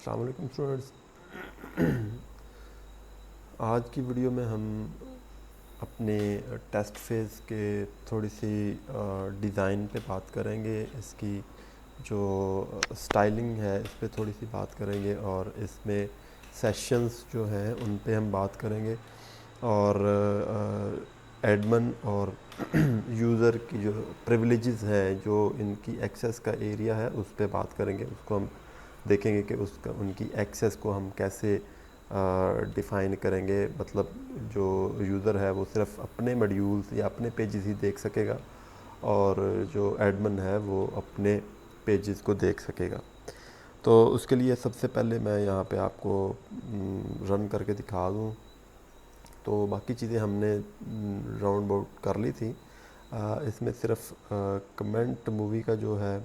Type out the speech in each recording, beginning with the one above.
अस्सलाम वालेकुम स्टूडेंट्स। आज की वीडियो में हम अपने टेस्ट फेज़ के थोड़ी सी डिज़ाइन पे बात करेंगे। इसकी जो स्टाइलिंग है इस पे थोड़ी सी बात करेंगे और इसमें सेशंस जो हैं उन पे हम बात करेंगे और एडमिन और यूज़र की जो प्रिविलेजेस हैं, जो इनकी एक्सेस का एरिया है, उस पे बात करेंगे। उसको हम देखेंगे कि उसका उनकी एक्सेस को हम कैसे डिफ़ाइन करेंगे। मतलब जो यूज़र है वो सिर्फ अपने मॉड्यूल्स या अपने पेजेस ही देख सकेगा और जो एडमिन है वो अपने पेजेस को देख सकेगा। तो उसके लिए सबसे पहले मैं यहाँ पे आपको रन करके दिखा दूँ। तो बाकी चीज़ें हमने राउंड अबाउट कर ली थी। इसमें सिर्फ कमेंट मूवी का जो है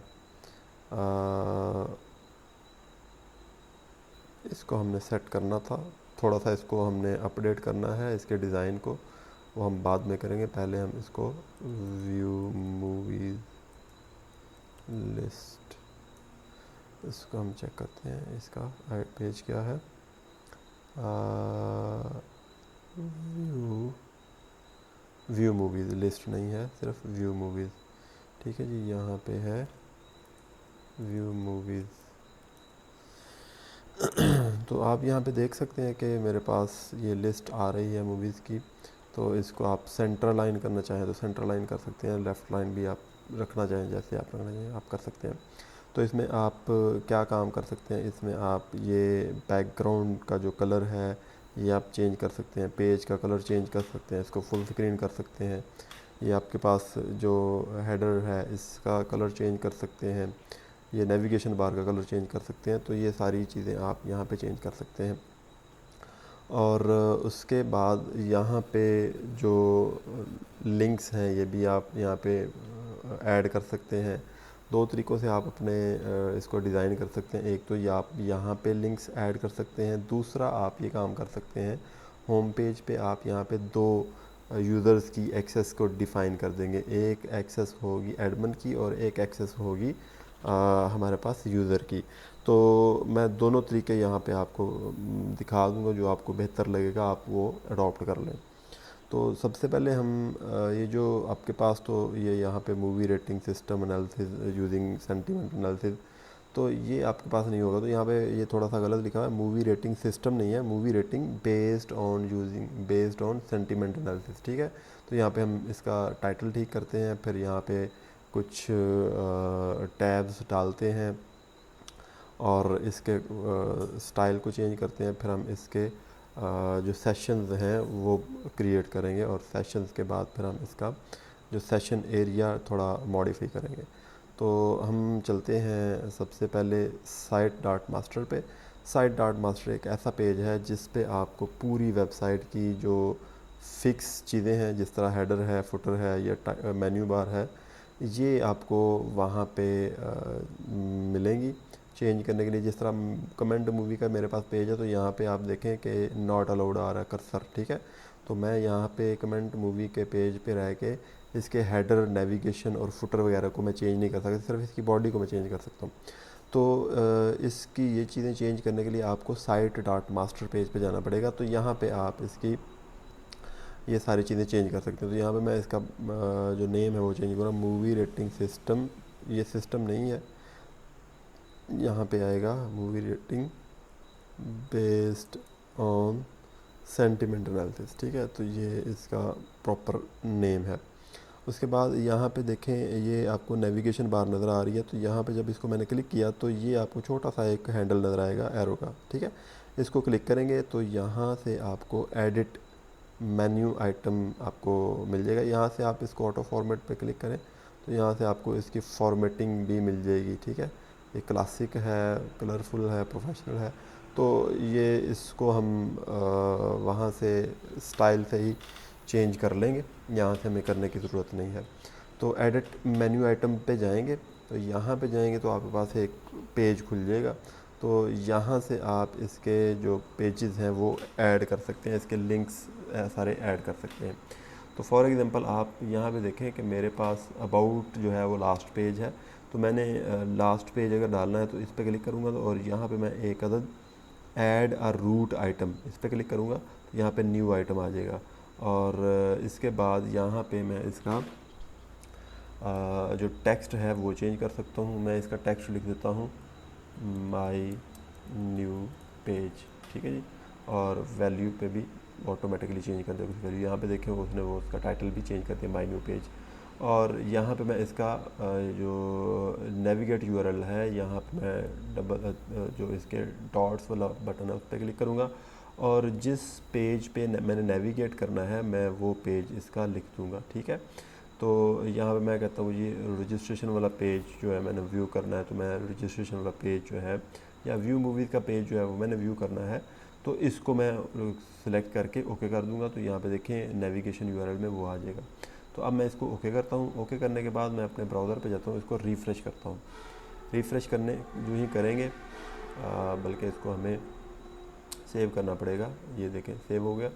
इसको हमने सेट करना था। थोड़ा सा इसको हमने अपडेट करना है, इसके डिज़ाइन को, वो हम बाद में करेंगे। पहले हम इसको व्यू मूवीज़ लिस्ट, इसको हम चेक करते हैं। इसका पेज क्या है? व्यू मूवीज़ लिस्ट नहीं है, सिर्फ व्यू मूवीज़। ठीक है जी, यहाँ पे है व्यू मूवीज़। तो आप यहाँ पे देख सकते हैं कि मेरे पास ये लिस्ट आ रही है मूवीज़ की। तो इसको आप सेंटर लाइन करना चाहें तो सेंटर लाइन कर सकते हैं, लेफ़्ट लाइन भी आप रखना चाहें, जैसे आप रखना चाहें आप कर सकते हैं। तो इसमें आप क्या काम कर सकते हैं, इसमें आप ये बैकग्राउंड का जो कलर है ये आप चेंज कर सकते हैं, पेज का कलर चेंज कर सकते हैं, इसको फुल स्क्रीन कर सकते हैं। ये आपके पास जो हेडर है इसका कलर चेंज कर सकते हैं, ये नेविगेशन बार का कलर चेंज कर सकते हैं। तो ये सारी चीज़ें आप यहाँ पे चेंज कर सकते हैं। और उसके बाद यहाँ पे जो लिंक्स हैं ये भी आप यहाँ पे ऐड कर सकते हैं। दो तरीक़ों से आप अपने इसको डिज़ाइन कर सकते हैं। एक तो ये आप यहाँ पे लिंक्स ऐड कर सकते हैं, दूसरा आप ये काम कर सकते हैं होम पेज पे आप यहाँ पे दो यूज़र्स की एक्सेस को डिफ़ाइन कर देंगे। एक एक्सेस होगी एडमिन की और एक एक्सेस होगी हमारे पास यूज़र की। तो मैं दोनों तरीके यहाँ पे आपको दिखा दूँगा, जो आपको बेहतर लगेगा आप वो अडॉप्ट कर लें। तो सबसे पहले हम ये जो आपके पास तो ये यहाँ पे movie rating system analysis using sentiment analysis, तो ये आपके पास नहीं होगा। तो यहाँ पे ये थोड़ा सा गलत लिखा है, मूवी रेटिंग सिस्टम नहीं है, movie rating based on sentiment analysis. ठीक है, तो यहाँ पे हम इसका टाइटल ठीक करते हैं, फिर यहाँ पे कुछ टैब्स डालते हैं और इसके स्टाइल को चेंज करते हैं। फिर हम इसके जो सेशंस हैं वो क्रिएट करेंगे और सेशंस के बाद फिर हम इसका जो सेशन एरिया थोड़ा मॉडिफाई करेंगे। तो हम चलते हैं सबसे पहले साइट डॉट मास्टर पे। साइट डॉट मास्टर एक ऐसा पेज है जिस पे आपको पूरी वेबसाइट की जो फ़िक्स चीज़ें हैं, जिस तरह हेडर है, फुटर है या मेन्यू बार है, ये आपको वहाँ पे मिलेंगी चेंज करने के लिए। जिस तरह कमेंट मूवी का मेरे पास पेज है, तो यहाँ पे आप देखें कि नॉट अलाउड आ रहा है कर्सर। ठीक है, तो मैं यहाँ पे कमेंट मूवी के पेज पे रह के इसके हेडर, नेविगेशन और फुटर वगैरह को मैं चेंज नहीं कर सकता, सिर्फ इसकी बॉडी को मैं चेंज कर सकता हूँ। तो इसकी ये चीज़ें चेंज करने के लिए आपको साइट डॉट मास्टर पेज पे जाना पड़ेगा। तो यहाँ पे आप इसकी ये सारी चीज़ें चेंज कर सकते हैं। तो यहाँ पे मैं इसका जो नेम है वो चेंज करूँगा, मूवी रेटिंग सिस्टम। ये सिस्टम नहीं है, यहाँ पे आएगा movie rating based on sentiment analysis. ठीक है, तो ये इसका प्रॉपर नेम है। उसके बाद यहाँ पे देखें, ये आपको नेविगेशन बार नज़र आ रही है। तो यहाँ पे जब इसको मैंने क्लिक किया तो ये आपको छोटा सा एक हैंडल नज़र आएगा एरो का। ठीक है, इसको क्लिक करेंगे तो यहाँ से आपको एडिट मेन्यू आइटम आपको मिल जाएगा। यहाँ से आप इसको ऑटो फॉर्मेट पे क्लिक करें तो यहाँ से आपको इसकी फॉर्मेटिंग भी मिल जाएगी। ठीक है, ये क्लासिक है, कलरफुल है, प्रोफेशनल है। तो ये इसको हम वहाँ से स्टाइल से ही चेंज कर लेंगे, यहाँ से हमें करने की ज़रूरत नहीं है। तो एडिट मेन्यू आइटम पे जाएंगे, तो यहाँ पे जाएंगे तो आपके पास एक पेज खुल जाएगा। तो यहाँ से आप इसके जो पेजेस हैं वो ऐड कर सकते हैं, इसके लिंक्स सारे ऐड कर सकते हैं। तो फॉर एग्ज़ाम्पल आप यहाँ पे देखें कि मेरे पास अबाउट जो है वो लास्ट पेज है। तो मैंने लास्ट पेज अगर डालना है तो इस पर क्लिक करूँगा, तो और यहाँ पे मैं एक अदद ऐड अ रूट आइटम इस पर क्लिक करूँगा, तो यहाँ पे न्यू आइटम आ जाएगा। और इसके बाद यहाँ पे मैं इसका जो टेक्स्ट है वो चेंज कर सकता हूँ। मैं इसका टेक्स्ट लिख देता हूँ माई न्यू पेज, ठीक है जी। और वैल्यू पे भी ऑटोमेटिकली चेंज कर देगा वैल्यू। यहाँ पे देखें उसने वो उसका टाइटल भी चेंज कर दिया माई न्यू पेज। और यहाँ पे मैं इसका जो नेविगेट यूआरएल है, यहाँ पे मैं डबल जो इसके डॉट्स वाला बटन है उस पर क्लिक करूँगा, और जिस पेज पे मैंने नेविगेट करना है मैं वो पेज इसका लिख दूँगा, ठीक है। तो यहाँ पे मैं कहता हूँ ये रजिस्ट्रेशन वाला पेज जो है मैंने व्यू करना है, तो मैं रजिस्ट्रेशन वाला पेज जो है या व्यू मूवीज़ का पेज जो है वो मैंने व्यू करना है, तो इसको मैं सिलेक्ट करके ओके कर दूंगा। तो यहाँ पे देखें नेविगेशन यूआरएल में वो आ जाएगा। तो अब मैं इसको ओके करता हूँ। ओके करने के बाद मैं अपने ब्राउज़र पे जाता हूँ, इसको रिफ़्रेश करता हूँ। रिफ़्रेश करने जो ही करेंगे, बल्कि इसको हमें सेव करना पड़ेगा। ये देखें सेव हो गया।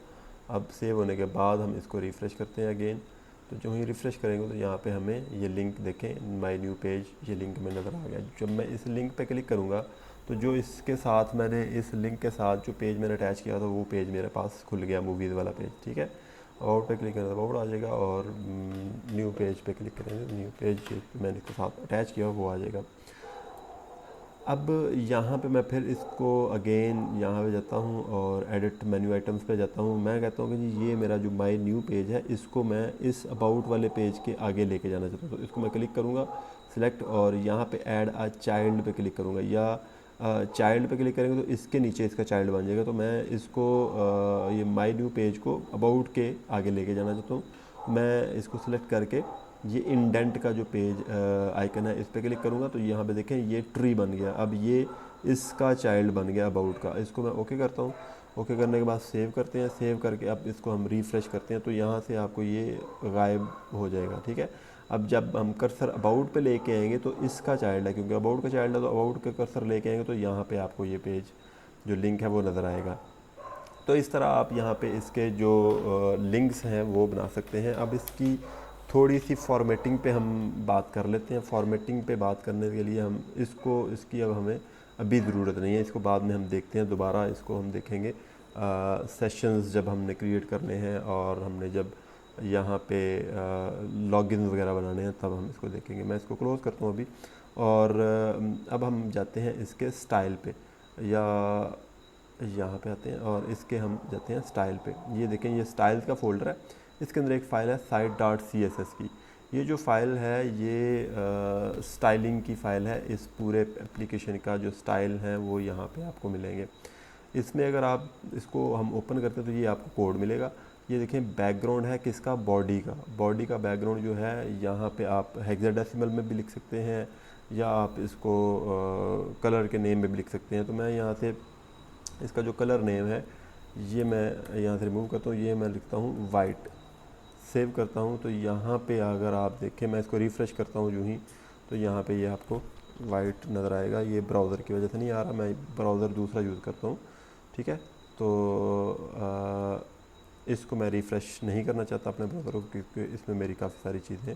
अब सेव होने के बाद हम इसको रिफ़्रेश करते हैं अगेन। तो जो ही रिफ़्रेश करेंगे तो यहाँ पे हमें ये लिंक देखें माई न्यू पेज, ये लिंक में नज़र आ गया। जब मैं इस लिंक पे क्लिक करूँगा तो जो इसके साथ मैंने इस लिंक के साथ जो पेज मैंने अटैच किया था वो पेज मेरे पास खुल गया, मूवीज़ वाला पेज, ठीक है। अबाउट पे क्लिक करें तो अबाउट आ जाएगा, और न्यू पेज पे क्लिक करेंगे न्यू पेज मैंने इसके साथ अटैच किया वो आ जाएगा। अब यहाँ पे मैं फिर इसको अगेन यहाँ पे जाता हूँ और एडिट मेन्यू आइटम्स पे जाता हूँ। मैं कहता हूँ कि जी ये मेरा जो माई न्यू पेज है इसको मैं इस अबाउट वाले पेज के आगे लेके जाना चाहता हूँ। तो इसको मैं क्लिक करूँगा सिलेक्ट, और यहाँ पे ऐड अ चाइल्ड पे क्लिक करूँगा, या चाइल्ड पे क्लिक करेंगे तो इसके नीचे इसका चाइल्ड बन जाएगा। तो मैं इसको ये माई न्यू पेज को अबाउट के आगे लेके जाना चाहता हूँ। मैं इसको सिलेक्ट करके ये इंडेंट का जो पेज आइकन है इस पर क्लिक करूँगा, तो यहाँ पे देखें ये ट्री बन गया। अब ये इसका चाइल्ड बन गया अबाउट का। इसको मैं ओके करता हूँ। ओके करने के बाद सेव करते हैं। सेव करके अब इसको हम रिफ़्रेश करते हैं, तो यहाँ से आपको ये गायब हो जाएगा, ठीक है। अब जब हम कर्सर अबाउट पे लेके आएंगे तो इसका चाइल्ड है, क्योंकि अबाउट का चाइल्ड है, तो अबाउट के कर्सर लेके आएंगे तो यहाँ पे आपको ये पेज जो लिंक है वो नज़र आएगा। तो इस तरह आप यहाँ पे इसके जो लिंक्स हैं वो बना सकते हैं। अब इसकी थोड़ी सी फॉर्मेटिंग पे हम बात कर लेते हैं। फॉर्मेटिंग पे बात करने के लिए हम इसकी अब हमें अभी ज़रूरत नहीं है, इसको बाद में हम देखते हैं, दोबारा इसको हम देखेंगे सेशंस जब हमने क्रिएट करने हैं और हमने जब यहाँ पे लॉगिन वगैरह बनाने हैं तब हम इसको देखेंगे। मैं इसको क्लोज़ करता हूँ अभी, और अब हम जाते हैं इसके स्टाइल पे, या यहाँ पे आते हैं और इसके हम जाते हैं स्टाइल पे। ये देखें ये स्टाइल्स का फोल्डर है, इसके अंदर एक फ़ाइल है site.css की। ये जो फ़ाइल है ये स्टाइलिंग की फ़ाइल है। इस पूरे एप्लीकेशन का जो स्टाइल है वो यहाँ पे आपको मिलेंगे। इसमें अगर आप इसको हम ओपन करते हैं तो ये आपको कोड मिलेगा। ये देखें बैकग्राउंड है किसका, बॉडी का बैकग्राउंड जो है यहाँ पे आप हेक्साडेसिमल में भी लिख सकते हैं, या आप इसको कलर के नेम में भी लिख सकते हैं। तो मैं यहाँ से इसका जो कलर नेम है ये मैं यहाँ से रिमूव करता हूँ, ये मैं लिखता हूँ वाइट। सेव करता हूँ तो यहाँ पे अगर आप देखें, मैं इसको रिफ़्रेश करता हूँ यूँ ही, तो यहाँ पे ये आपको वाइट नज़र आएगा। ये ब्राउज़र की वजह से नहीं आ रहा, मैं ब्राउज़र दूसरा यूज़ करता हूँ, ठीक है। तो इसको मैं रिफ़्रेश नहीं करना चाहता अपने ब्राउज़र को, क्योंकि इसमें मेरी काफ़ी सारी चीज़ें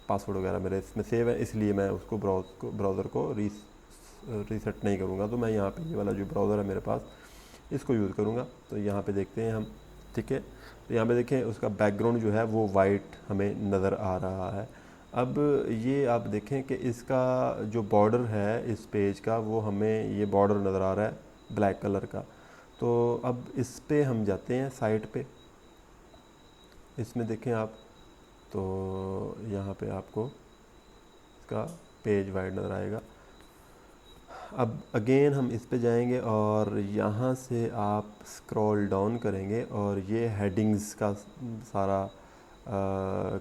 पासवर्ड वगैरह मेरे इसमें सेव है, इसलिए मैं उसको ब्राउज़र को रीसेट नहीं करूँगा। तो मैं यहाँ पे ये वाला जो ब्राउज़र है मेरे पास इसको यूज़ करूँगा। तो यहाँ पे देखते हैं हम, ठीक है। तो यहाँ पे देखें उसका बैकग्राउंड जो है वो वाइट हमें नज़र आ रहा है। अब ये आप देखें कि इसका जो बॉर्डर है इस पेज का वो हमें ये बॉर्डर नज़र आ रहा है ब्लैक कलर का। तो अब इस पे हम जाते हैं साइट पे, इसमें देखें आप, तो यहाँ पे आपको इसका पेज वाइड नज़र आएगा। अब अगेन हम इस पे जाएंगे और यहाँ से आप स्क्रॉल डाउन करेंगे और ये हेडिंग्स का सारा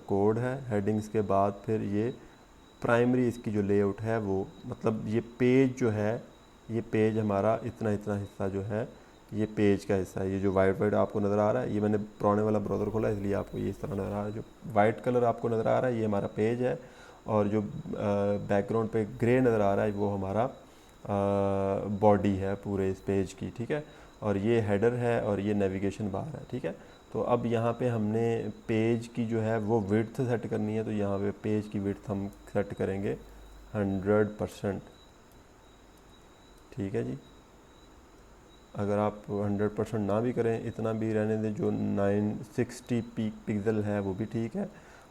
कोड है। हेडिंग्स के बाद फिर ये प्राइमरी इसकी जो लेआउट है वो, मतलब ये पेज जो है, ये पेज हमारा इतना इतना हिस्सा जो है ये पेज का हिस्सा है। ये जो वाइट वाइट आपको नज़र आ रहा है, ये मैंने पुराने वाला ब्राउज़र खोला इसलिए आपको ये इस तरह नज़र आ रहा है। जो वाइट कलर आपको नज़र आ रहा है ये हमारा पेज है, और जो बैकग्राउंड पे ग्रे नज़र आ रहा है वो हमारा बॉडी है पूरे इस पेज की, ठीक है। और ये हेडर है और ये नेविगेशन बार है, ठीक है। तो अब यहाँ पे हमने पेज की जो है वो विड्थ सेट करनी है, तो यहाँ पे पेज की विड्थ हम सेट करेंगे 100%। ठीक है जी। अगर आप 100% ना भी करें, इतना भी रहने दें, जो 960 पिक्सल है वो भी ठीक है।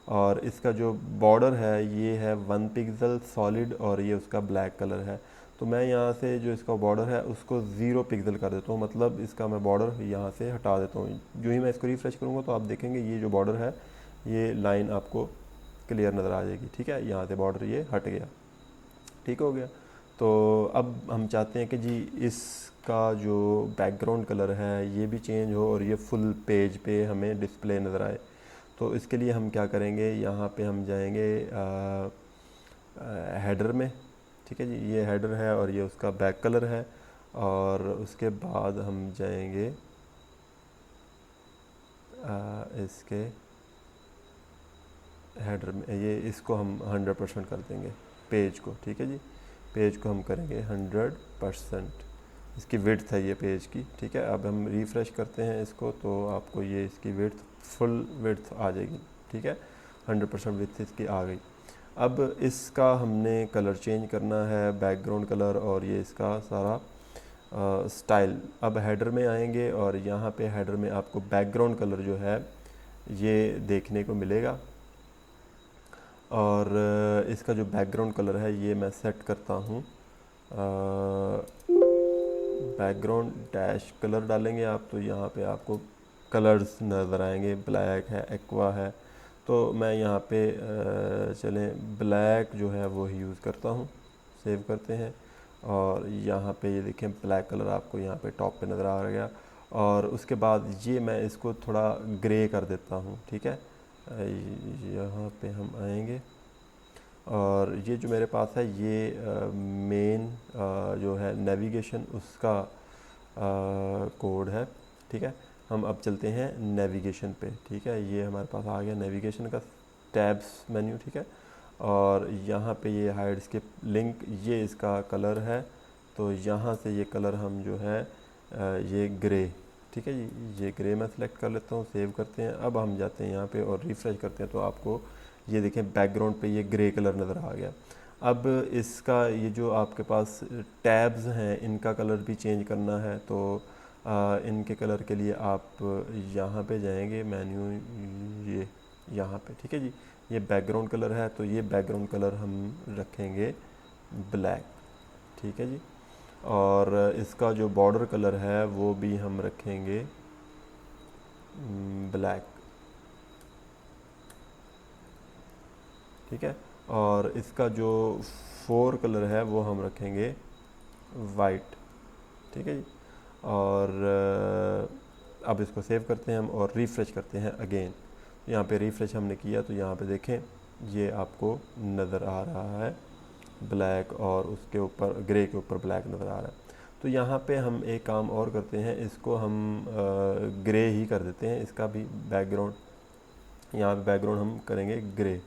और इसका जो बॉर्डर है ये है 1 पिक्सल सॉलिड और ये उसका ब्लैक कलर है। तो मैं यहाँ से जो इसका बॉर्डर है उसको 0 पिक्सल कर देता हूँ, मतलब इसका मैं बॉर्डर यहाँ से हटा देता हूँ। जो ही मैं इसको रिफ्रेश करूँगा तो आप देखेंगे ये जो बॉर्डर है ये लाइन आपको क्लियर नज़र आ जाएगी। ठीक है, यहाँ से बॉर्डर ये हट गया। ठीक हो गया। तो अब हम चाहते हैं कि जी इसका जो बैकग्राउंड कलर है ये भी चेंज हो और ये फुल पेज पे हमें डिस्प्ले नज़र आए। तो इसके लिए हम क्या करेंगे, यहाँ पे हम जाएंगे हेडर में। ठीक है जी, ये हेडर है और ये उसका बैक कलर है। और उसके बाद हम जाएंगे इसके हेडर में, ये इसको हम 100% कर देंगे पेज को। ठीक है जी, पेज को हम करेंगे 100%। इसकी विड्थ है ये पेज की। ठीक है, अब हम रिफ़्रेश करते हैं इसको तो आपको ये इसकी विड्थ फुल विड्थ आ जाएगी। ठीक है, 100% विड्थ इसकी आ गई। अब इसका हमने कलर चेंज करना है, बैकग्राउंड कलर और ये इसका सारा स्टाइल। अब हेडर में आएंगे और यहाँ पे हेडर में आपको बैकग्राउंड कलर जो है ये देखने को मिलेगा। और इसका जो बैकग्राउंड कलर है ये मैं सेट करता हूँ, बैकग्राउंड डैश कलर डालेंगे आप तो यहाँ पे आपको कलर्स नज़र आएंगे। ब्लैक है, एक्वा है, तो मैं यहाँ पे चलें ब्लैक जो है वो ही यूज़ करता हूँ। सेव करते हैं और यहाँ पे ये देखें ब्लैक कलर आपको यहाँ पे टॉप पे नज़र आ गया। और उसके बाद ये मैं इसको थोड़ा ग्रे कर देता हूँ। ठीक है, यहाँ पे हम आएंगे और ये जो मेरे पास है ये मेन जो है नेविगेशन उसका कोड है। ठीक है, हम अब चलते हैं नेविगेशन पे। ठीक है, ये हमारे पास आ गया नेविगेशन का टैब्स मेन्यू। ठीक है, और यहाँ पे ये हाइड स्किप लिंक, ये इसका कलर है। तो यहाँ से ये कलर हम जो है ये ग्रे। ठीक है जी, ये ग्रे मैं सिलेक्ट कर लेता हूँ, सेव करते हैं। अब हम जाते हैं यहाँ पे और रिफ़्रेश करते हैं तो आपको ये देखें बैकग्राउंड पे ये ग्रे कलर नज़र आ गया। अब इसका ये जो आपके पास टैब्स हैं इनका कलर भी चेंज करना है। तो इनके कलर के लिए आप यहाँ पे जाएंगे मेन्यू, ये यहाँ पे। ठीक है जी, ये बैकग्राउंड कलर है तो ये बैकग्राउंड कलर हम रखेंगे ब्लैक। ठीक है जी, और इसका जो बॉर्डर कलर है वो भी हम रखेंगे ब्लैक। ठीक है, और इसका जो फोर कलर है वो हम रखेंगे वाइट। ठीक है जी, और अब इसको सेव करते हैं हम और रिफ़्रेश करते हैं अगेन। यहाँ पे रिफ़्रेश हमने किया तो यहाँ पे देखें ये आपको नज़र आ रहा है ब्लैक और उसके ऊपर ग्रे के ऊपर ब्लैक नज़र आ रहा है। तो यहाँ पे हम एक काम और करते हैं, इसको हम ग्रे ही कर देते हैं। इसका भी बैकग्राउंड, यहाँ पे बैकग्राउंड हम करेंगे ग्रे।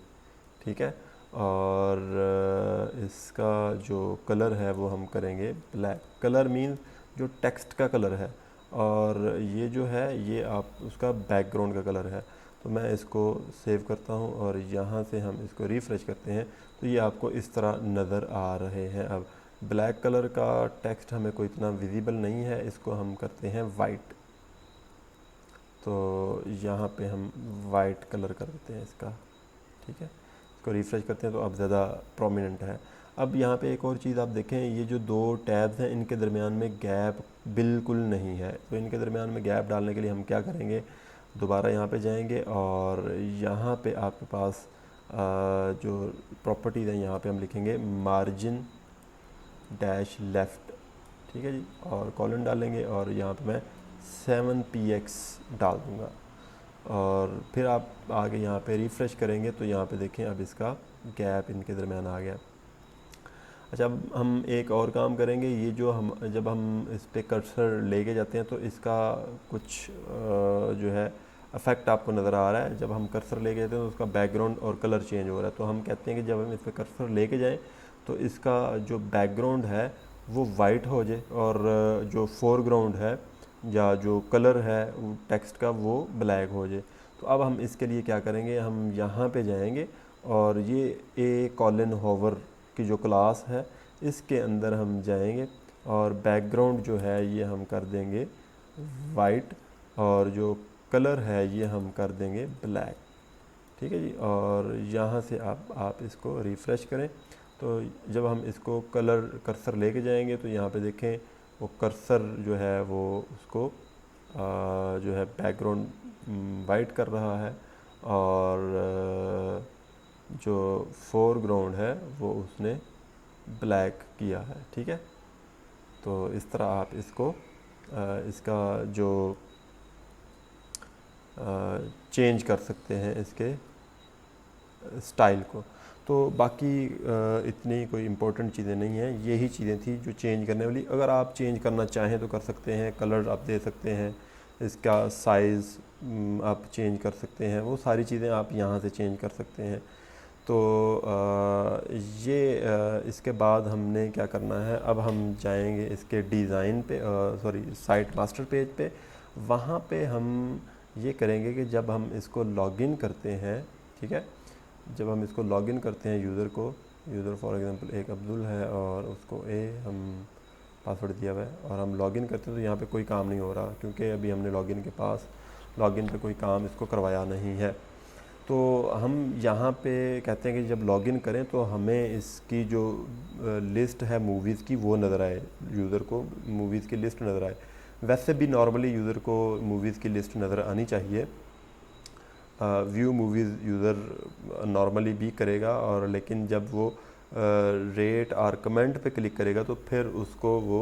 ठीक है, और इसका जो कलर है वो हम करेंगे ब्लैक। कलर मीन्स जो टेक्स्ट का कलर है, और ये जो है ये आप उसका बैकग्राउंड का कलर है। तो मैं इसको सेव करता हूँ और यहाँ से हम इसको रिफ़्रेश करते हैं तो ये आपको इस तरह नज़र आ रहे हैं। अब ब्लैक कलर का टेक्स्ट हमें कोई इतना विजिबल नहीं है, इसको हम करते हैं वाइट। तो यहाँ पे हम वाइट कलर कर देते हैं इसका। ठीक है, इसको रिफ़्रेश करते हैं तो अब ज़्यादा प्रोमिनेंट है। अब यहाँ पे एक और चीज़ आप देखें, ये जो दो टैब्स हैं इनके दरमियान में गैप बिल्कुल नहीं है। तो इनके दरमियान में गैप डालने के लिए हम क्या करेंगे, दोबारा यहाँ पे जाएंगे और यहाँ पे आपके पास जो प्रॉपर्टीज़ हैं यहाँ पे हम लिखेंगे मार्जिन डैश लेफ़्ट। ठीक है जी, और कॉलन डालेंगे और यहाँ पे मैं 7px डाल दूँगा। और फिर आप आगे यहाँ पे रिफ़्रेश करेंगे तो यहाँ पे देखें अब इसका गैप इनके दरमियान आ गया। अच्छा, अब हम एक और काम करेंगे, ये जो हम जब हम इस पर कर्सर लेके जाते हैं तो इसका कुछ जो है इफ़ेक्ट आपको नज़र आ रहा है। जब हम कर्सर लेके जाते हैं तो उसका बैकग्राउंड और कलर चेंज हो रहा है। तो हम कहते हैं कि जब हम इस पर कर्सर लेके जाएँ तो इसका जो बैकग्राउंड है वो वाइट हो जाए और जो फोरग्राउंड है या जो कलर है टेक्स्ट का वो ब्लैक हो जाए। तो अब हम इसके लिए क्या करेंगे, हम यहाँ पे जाएंगे और ये ए कॉलन होवर की जो क्लास है इसके अंदर हम जाएंगे और बैकग्राउंड जो है ये हम कर देंगे वाइट और जो कलर है ये हम कर देंगे ब्लैक। ठीक है जी। और यहाँ से आप इसको रिफ़्रेश करें तो जब हम इसको कलर कर्सर लेके जाएंगे तो यहाँ पे देखें वो कर्सर जो है वो उसको जो है बैकग्राउंड वाइट कर रहा है और जो फोरग्राउंड है वो उसने ब्लैक किया है। ठीक है। तो इस तरह आप इसको इसका जो चेंज कर सकते हैं इसके स्टाइल को। तो बाकी इतनी कोई इम्पोर्टेंट चीज़ें नहीं हैं, यही चीज़ें थी जो चेंज करने वाली। अगर आप चेंज करना चाहें तो कर सकते हैं, कलर आप दे सकते हैं, इसका साइज़ आप चेंज कर सकते हैं, वो सारी चीज़ें आप यहाँ से चेंज कर सकते हैं। तो इसके बाद हमने क्या करना है, अब हम जाएंगे इसके डिज़ाइन पे, सॉरी साइट मास्टर पेज पे। वहाँ पे हम ये करेंगे कि जब हम इसको लॉगिन करते हैं, ठीक है, जब हम इसको लॉगिन करते हैं यूज़र फॉर एग्जांपल एक अब्दुल है और उसको हम पासवर्ड दिया हुआ है और हम लॉगिन करते हैं तो यहाँ पे कोई काम नहीं हो रहा क्योंकि अभी हमने लॉगिन पे कोई काम इसको करवाया नहीं है। तो हम यहाँ पे कहते हैं कि जब लॉगिन करें तो हमें इसकी जो लिस्ट है मूवीज़ की वो नज़र आए, यूज़र को मूवीज़ की लिस्ट नज़र आए। वैसे भी नॉर्मली यूज़र को मूवीज़ की लिस्ट नज़र आनी चाहिए। व्यू मूवीज़ यूज़र नॉर्मली भी करेगा और लेकिन जब वो रेट और कमेंट पे क्लिक करेगा तो फिर उसको वो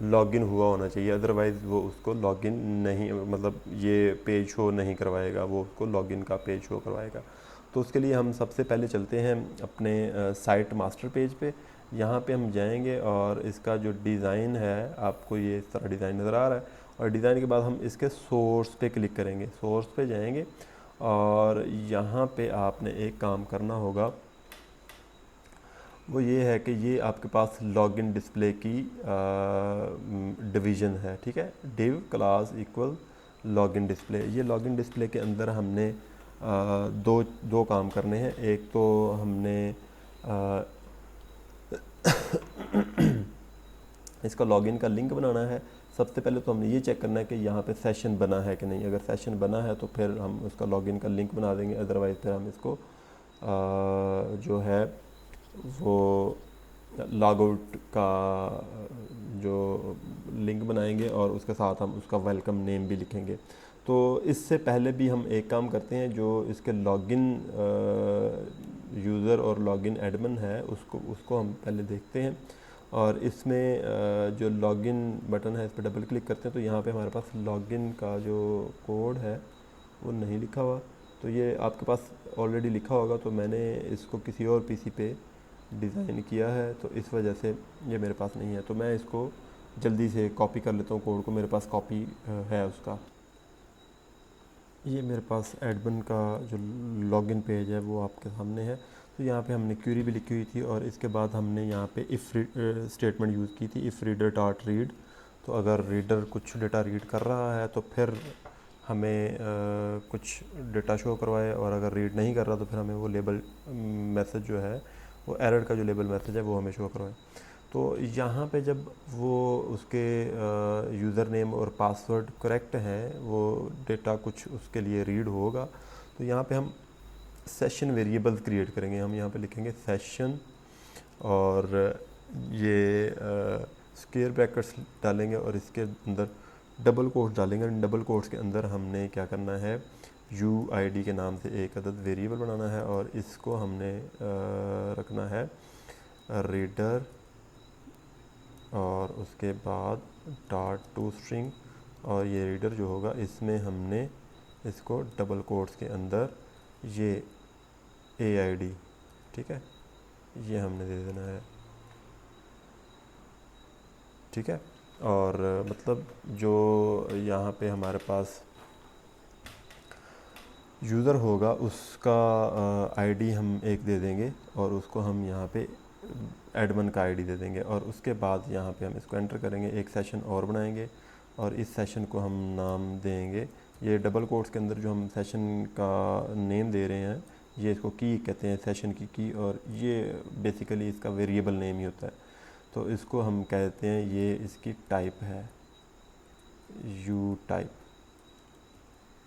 लॉगिन हुआ होना चाहिए, अदरवाइज़ वो उसको लॉगिन नहीं, मतलब ये पेज शो नहीं करवाएगा, वो उसको लॉगिन का पेज शो करवाएगा। तो उसके लिए हम सबसे पहले चलते हैं अपने साइट मास्टर पेज पे। यहाँ पे हम जाएंगे और इसका जो डिज़ाइन है, आपको ये इस तरह डिज़ाइन नज़र आ रहा है, और डिज़ाइन के बाद हम इसके सोर्स पे क्लिक करेंगे, सोर्स पे जाएंगे और यहाँ पे आपने एक काम करना होगा, वो ये है कि ये आपके पास लॉगिन डिस्प्ले की डिवीज़न है। ठीक है, div class equal login display. ये लॉगिन डिस्प्ले के अंदर हमने दो काम करने हैं। एक तो हमने इसका लॉगिन का लिंक बनाना है। सबसे पहले तो हमने ये चेक करना है कि यहाँ पे सेशन बना है कि नहीं। अगर सेशन बना है तो फिर हम उसका लॉगिन का लिंक बना देंगे, अदरवाइज़ फिर हम इसको जो है वो लॉग आउट का जो लिंक बनाएंगे और उसके साथ हम उसका वेलकम नेम भी लिखेंगे। तो इससे पहले भी हम एक काम करते हैं, जो इसके लॉगिन यूज़र और लॉगिन एडमिन है उसको हम पहले देखते हैं। और इसमें जो लॉगिन बटन है इस पर डबल क्लिक करते हैं तो यहाँ पे हमारे पास लॉगिन का जो कोड है वो नहीं लिखा हुआ। तो ये आपके पास ऑलरेडी लिखा होगा, तो मैंने इसको किसी और पीसी पे डिज़ाइन किया है तो इस वजह से ये मेरे पास नहीं है। तो मैं इसको जल्दी से कॉपी कर लेता हूँ कोड को, मेरे पास कॉपी है उसका। ये मेरे पास एडमिन का जो लॉगिन पेज है वो आपके सामने है। तो यहाँ पे हमने क्वेरी भी लिखी हुई थी और इसके बाद हमने यहाँ पे इफ़ स्टेटमेंट यूज़ की थी, इफ़ रीडर डॉट रीड। तो अगर रीडर कुछ डेटा रीड कर रहा है तो फिर हमें कुछ डेटा शो करवाए, और अगर रीड नहीं कर रहा तो फिर हमें वो लेबल मैसेज जो है, वो एरर का जो लेबल मैसेज है वो हमें शो करवाए। तो यहाँ पे जब वो उसके यूज़र नेम और पासवर्ड करेक्ट हैं, वो डेटा कुछ उसके लिए रीड होगा, तो यहाँ पे हम सेशन वेरिएबल्स क्रिएट करेंगे। हम यहाँ पे लिखेंगे सेशन और ये स्क्वायर ब्रैकेट्स डालेंगे और इसके अंदर डबल कोट्स डालेंगे। डबल कोट्स के अंदर हमने क्या करना है, UID के नाम से एक अदद वेरिएबल बनाना है और इसको हमने रखना है रीडर और उसके बाद डॉट टू स्ट्रिंग, और ये रीडर जो होगा इसमें हमने इसको डबल कोट्स के अंदर ये AID, ठीक है, ये हमने दे देना है। ठीक है, और मतलब जो यहाँ पे हमारे पास यूज़र होगा उसका ID हम एक दे देंगे और उसको हम यहाँ पे एडमिन का ID दे देंगे, और उसके बाद यहाँ पे हम इसको एंटर करेंगे, एक सेशन और बनाएंगे और इस सेशन को हम नाम देंगे, ये डबल कोट्स के अंदर जो हम सेशन का नेम दे रहे हैं ये इसको की कहते हैं, सेशन की, और ये बेसिकली इसका वेरिएबल नेम ही होता है। तो इसको हम कहते हैं, ये इसकी टाइप है, यू टाइप।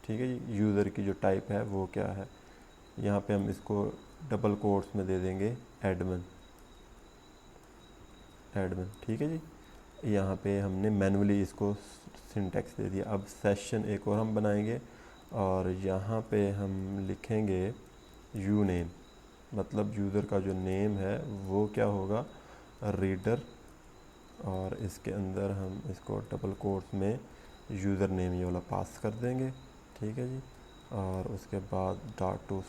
ठीक है जी, यूज़र की जो टाइप है वो क्या है। यहाँ पे हम इसको डबल कोट्स में दे देंगे एडमिन, एडमिन। ठीक है जी, यहाँ पे हमने मैनुअली इसको सिंटैक्स दे दिया। अब सेशन एक और हम बनाएंगे और यहाँ पे हम लिखेंगे यू नेम, मतलब यूज़र का जो नेम है वो क्या होगा, रीडर, और इसके अंदर हम इसको डबल कोट्स में यूज़र नेम ये वाला पास कर देंगे। ठीक है जी, और उसके बाद डॉट टू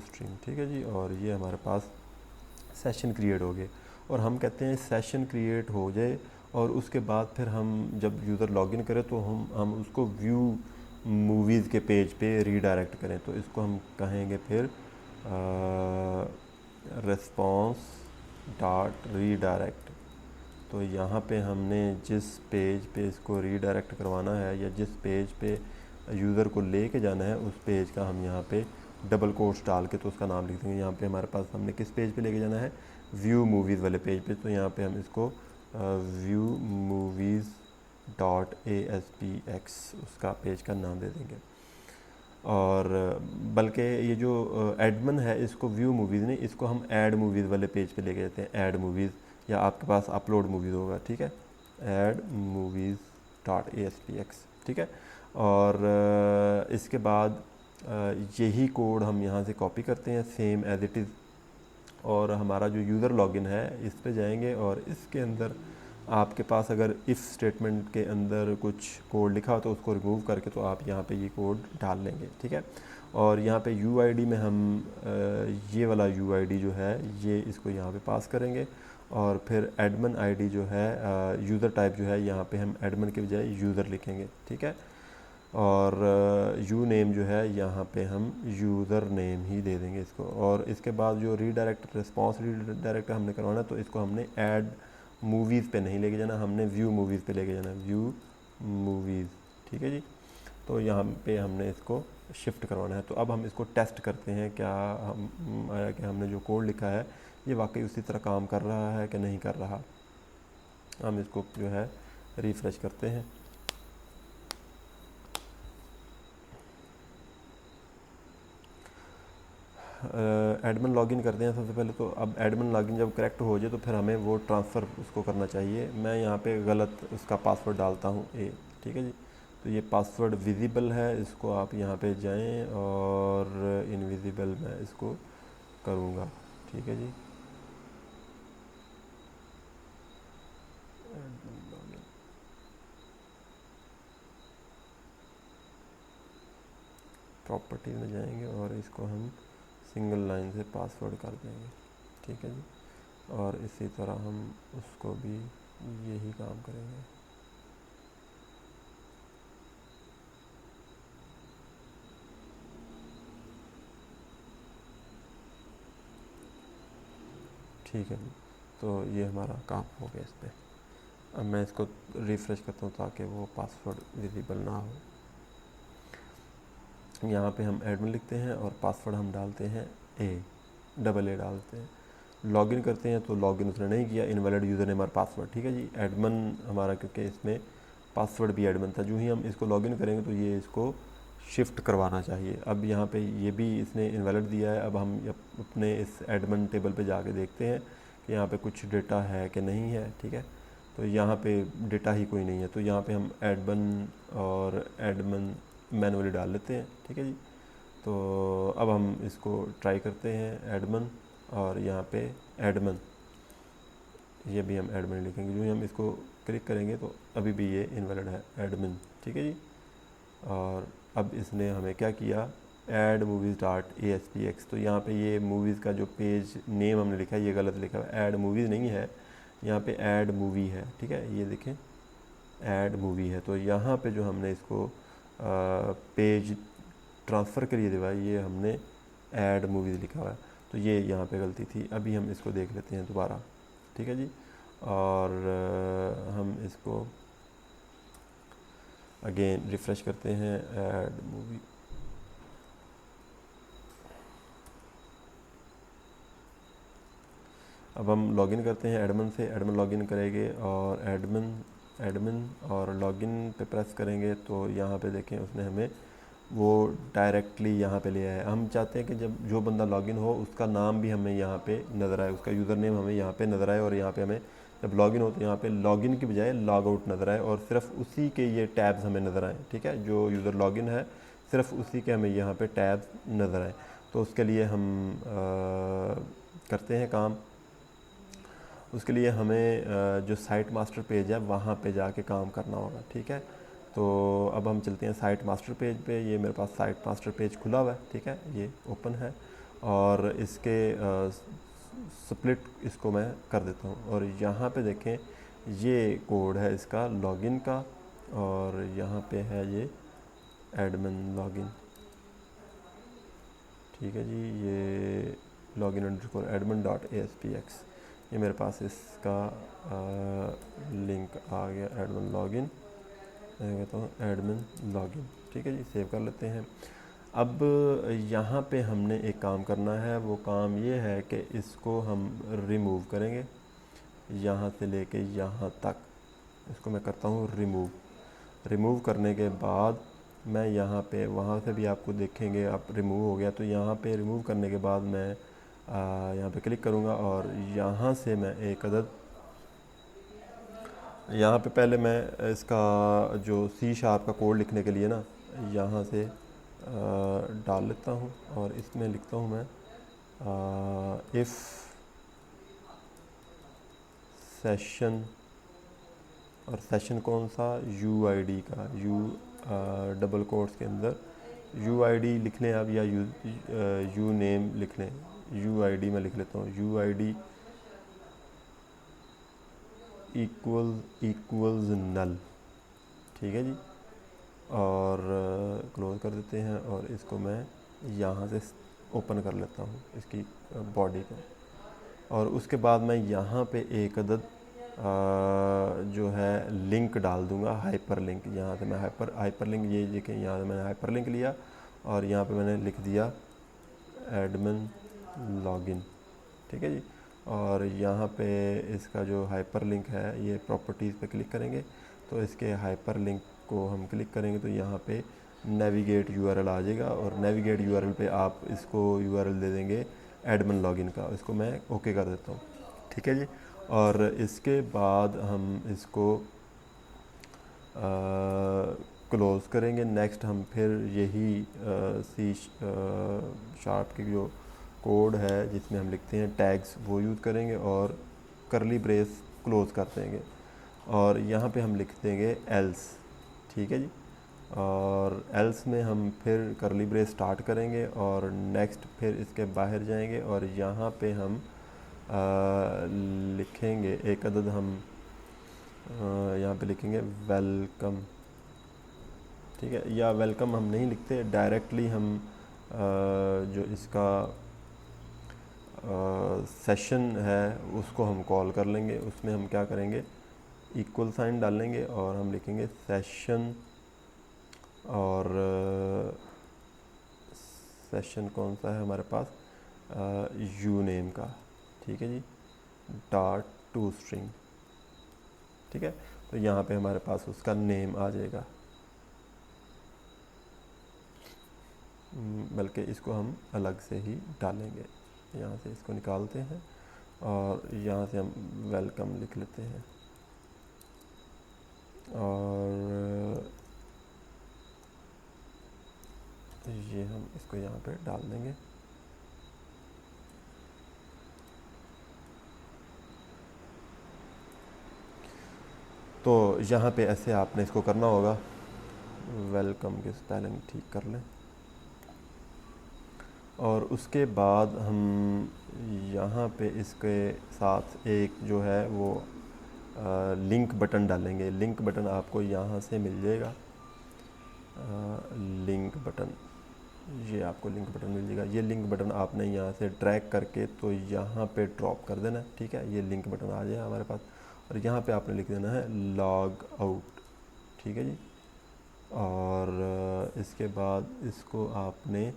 स्ट्रिंग, ठीक है जी, और ये हमारे पास सेशन क्रिएट हो गए। और हम कहते हैं सेशन क्रिएट हो जाए और उसके बाद फिर हम जब यूज़र लॉगिन करें तो हम उसको व्यू मूवीज़ के पेज पे रीडायरेक्ट करें। तो इसको हम कहेंगे फिर रिस्पॉन्स डॉट रीडायरेक्ट। तो यहाँ पे हमने जिस पेज पे इसको रीडायरेक्ट करवाना है या जिस पेज पे यूज़र को लेके जाना है उस पेज का हम यहाँ पे डबल कोट्स डाल के तो उसका नाम लिख देंगे। यहाँ पे हमारे पास हमने किस पेज पे लेके जाना है, व्यू मूवीज़ वाले पेज पे। तो यहाँ पे हम इसको व्यू मूवीज़ डॉट ASPX उसका पेज का नाम दे देंगे। और बल्कि ये जो एडमिन है इसको व्यू मूवीज़ नहीं, इसको हम ऐड मूवीज़ वाले पेज पे लेके जाते हैं, ऐड मूवीज़, या आपके पास अपलोड मूवीज़ होगा। ठीक है, ऐड मूवीज़ डॉट ASPX। ठीक है, और इसके बाद यही कोड हम यहाँ से कॉपी करते हैं सेम एज इट इज़, और हमारा जो यूज़र लॉगिन है इस पे जाएंगे और इसके अंदर आपके पास अगर इफ़ स्टेटमेंट के अंदर कुछ कोड लिखा हो तो उसको रिमूव करके तो आप यहाँ पे ये कोड डाल लेंगे। ठीक है, और यहाँ पे UID में हम ये वाला UID जो है ये इसको यहाँ पे पास करेंगे, और फिर एडमिन ID जो है यूज़र टाइप जो है यहाँ पे हम एडमिन के बजाय यूज़र लिखेंगे। ठीक है, और यू नेम जो है यहाँ पे हम यूज़र नेम ही दे देंगे इसको। और इसके बाद जो रीडायरेक्ट रिस्पॉन्स रीडायरेक्ट हमने करवाना तो इसको हमने ऐड मूवीज़ पे नहीं लेके जाना, हमने व्यू मूवीज़ पे लेके जाना, व्यू मूवीज़। ठीक है जी, तो यहाँ पे हमने इसको शिफ्ट करवाना है। तो अब हम इसको टेस्ट करते हैं क्या हमने जो कोड लिखा है ये वाकई उसी तरह काम कर रहा है कि नहीं कर रहा। हम इसको जो है रिफ़्रेश करते हैं। एडमिन लॉगिन करते हैं सबसे पहले। तो अब एडमिन लॉगिन जब करेक्ट हो जाए तो फिर हमें वो ट्रांसफ़र उसको करना चाहिए। मैं यहाँ पे गलत उसका पासवर्ड डालता हूँ A। ठीक है जी, तो ये पासवर्ड विजिबल है, इसको आप यहाँ पे जाएं, और इनविजिबल मैं इसको करूँगा। ठीक है जी, प्रॉपर्टी में जाएंगे और इसको हम सिंगल लाइन से पासवर्ड कर देंगे। ठीक है जी, और इसी तरह हम उसको भी यही काम करेंगे। ठीक है जी, तो ये हमारा काम हो गया इस पर। अब मैं इसको रिफ़्रेश करता हूँ ताकि वो पासवर्ड विजिबल ना हो। यहाँ पे हम एडमिन लिखते हैं और पासवर्ड हम डालते हैं डबल ए डालते हैं। लॉगिन करते हैं तो लॉगिन उसने नहीं किया, इनवैलिड यूज़र नेम और पासवर्ड। ठीक है जी, एडमिन हमारा क्योंकि इसमें पासवर्ड भी एडमिन था, जो ही हम इसको लॉगिन करेंगे तो ये इसको शिफ्ट करवाना चाहिए। अब यहाँ पे ये भी इसने इनवैलिड दिया है। अब हम अपने इस एडमिन टेबल पे जाके देखते हैं कि यहाँ पे कुछ डेटा है कि नहीं है। ठीक है, तो यहाँ पे डेटा ही कोई नहीं है, तो यहाँ पे हम एडमिन और एडमिन मैनुअली डाल लेते हैं। ठीक है जी, तो अब हम इसको ट्राई करते हैं एडमिन, और यहाँ पे एडमिन, ये भी हम एडमिन लिखेंगे। जो ही हम इसको क्लिक करेंगे तो अभी भी ये इनवैलिड है, एडमिन। ठीक है जी, और अब इसने हमें क्या किया, ऐड मूवीज़ डॉट ASPX। तो यहाँ पे ये मूवीज़ का जो पेज नेम हमने लिखा है ये गलत लिखा है, ऐड मूवीज़ नहीं है, यहाँ पे ऐड मूवी है। ठीक है, ये देखें ऐड मूवी है। तो यहाँ पे जो हमने इसको पेज ट्रांसफ़र करिए दिवा, ये हमने ऐड मूवीज़ लिखा हुआ है, तो ये यहाँ पे गलती थी। अभी हम इसको देख लेते हैं दोबारा। ठीक है जी, और हम इसको अगेन रिफ़्रेश करते हैं, ऐड मूवी। अब हम लॉगिन करते हैं एडमिन से, एडमिन लॉगिन करेंगे और एडमिन एडमिन और लॉगिन पे प्रेस करेंगे तो यहाँ पे देखें उसने हमें वो डायरेक्टली यहाँ पे ले आया है। हम चाहते हैं कि जब जो बंदा लॉगिन हो उसका नाम भी हमें यहाँ पे नज़र आए, उसका यूज़र नेम हमें यहाँ पे नज़र आए, और यहाँ पे हमें जब लॉगिन हो तो यहाँ पे लॉगिन की बजाय लॉग आउट नज़र आए और सिर्फ उसी के ये टैब्स हमें नज़र आए। ठीक है, जो यूज़र लॉगिन है सिर्फ उसी के हमें यहाँ पे टैब्स नज़र आए। तो उसके लिए हम करते हैं काम। उसके लिए हमें जो साइट मास्टर पेज है वहाँ पे जाके काम करना होगा। ठीक है, तो अब हम चलते हैं साइट मास्टर पेज पे। ये मेरे पास साइट मास्टर पेज खुला हुआ है। ठीक है, ये ओपन है और इसके स्प्लिट इसको मैं कर देता हूँ और यहाँ पे देखें ये कोड है इसका लॉगिन का और यहाँ पे है ये एडमिन लॉगिन। ठीक है जी, ये login underscore admin dot ASPX, ये मेरे पास इसका लिंक आ गया, एडमिन लॉगिन। मैं कहता हूँ एडमिन लॉगिन। ठीक है जी, सेव कर लेते हैं। अब यहाँ पे हमने एक काम करना है, वो काम ये है कि इसको हम रिमूव करेंगे यहाँ से लेके यहाँ तक। इसको मैं करता हूँ रिमूव। रिमूव करने के बाद मैं यहाँ पे वहाँ से भी आपको देखेंगे आप रिमूव हो गया, तो यहाँ पे रिमूव करने के बाद मैं यहाँ पे क्लिक करूँगा और यहाँ से मैं एक अदद यहाँ पे पहले मैं इसका जो C# का कोड लिखने के लिए ना यहाँ से डाल लेता हूँ और इसमें लिखता हूँ मैं इफ़ सेशन, और सेशन कौन सा, UID का, डबल कोट्स के अंदर UID लिख लें आप या यू नेम लिख लें। UID मैं लिख लेता हूँ, UID इक्वल्स नल। ठीक है जी, और क्लोज कर देते हैं और इसको मैं यहाँ से ओपन कर लेता हूँ इसकी बॉडी को, और उसके बाद मैं यहाँ पे एक अदद जो है लिंक डाल दूँगा, हाइपर लिंक। यहाँ से मैं हाइपर लिंक, ये देखें यहाँ से मैंने हाइपर लिंक लिया और यहाँ पे मैंने लिख दिया एडमिन लॉगिन। ठीक है जी, और यहाँ पे इसका जो हाइपर लिंक है ये प्रॉपर्टीज़ पे क्लिक करेंगे तो इसके हाइपर लिंक को हम क्लिक करेंगे तो यहाँ पे नेविगेट URL आ जाएगा और नेविगेट URL पे आप इसको URL दे देंगे एडमिन लॉगिन का। इसको मैं ओके कर देता हूँ। ठीक है जी, और इसके बाद हम इसको क्लोज़ करेंगे। नेक्स्ट हम फिर यही C# की जो कोड है जिसमें हम लिखते हैं टैग्स वो यूज़ करेंगे और करली ब्रेस क्लोज़ कर देंगे और यहाँ पे हम लिख देंगे एल्स। ठीक है जी, और एल्स में हम फिर करली ब्रेस स्टार्ट करेंगे और नेक्स्ट फिर इसके बाहर जाएंगे और यहाँ पे हम लिखेंगे एक अदद, हम यहाँ पे लिखेंगे वेलकम। ठीक है, या वेलकम हम नहीं लिखते, डायरेक्टली हम जो इसका सेशन है उसको हम कॉल कर लेंगे। उसमें हम क्या करेंगे, इक्वल साइन डालेंगे और हम लिखेंगे सेशन, और सेशन कौन सा है हमारे पास, यू नेम का। ठीक है जी, डॉट टू स्ट्रिंग। ठीक है, तो यहाँ पे हमारे पास उसका नेम आ जाएगा, बल्कि इसको हम अलग से ही डालेंगे। यहाँ से इसको निकालते हैं और यहाँ से हम वेलकम लिख लेते हैं और ये हम इसको यहाँ पे डाल देंगे। तो यहाँ पे ऐसे आपने इसको करना होगा। वेलकम की स्पेलिंग ठीक कर लें और उसके बाद हम यहाँ पे इसके साथ एक जो है वो लिंक बटन डालेंगे। लिंक बटन आपको यहाँ से मिल जाएगा, लिंक बटन, ये आपको लिंक बटन मिल जाएगा। ये लिंक बटन आपने यहाँ से ड्रैग करके तो यहाँ पे ड्रॉप कर देना। ठीक है, ये लिंक बटन आ जाएगा हमारे पास और यहाँ पे आपने लिख देना है लॉग आउट। ठीक है जी, और इसके बाद इसको आपने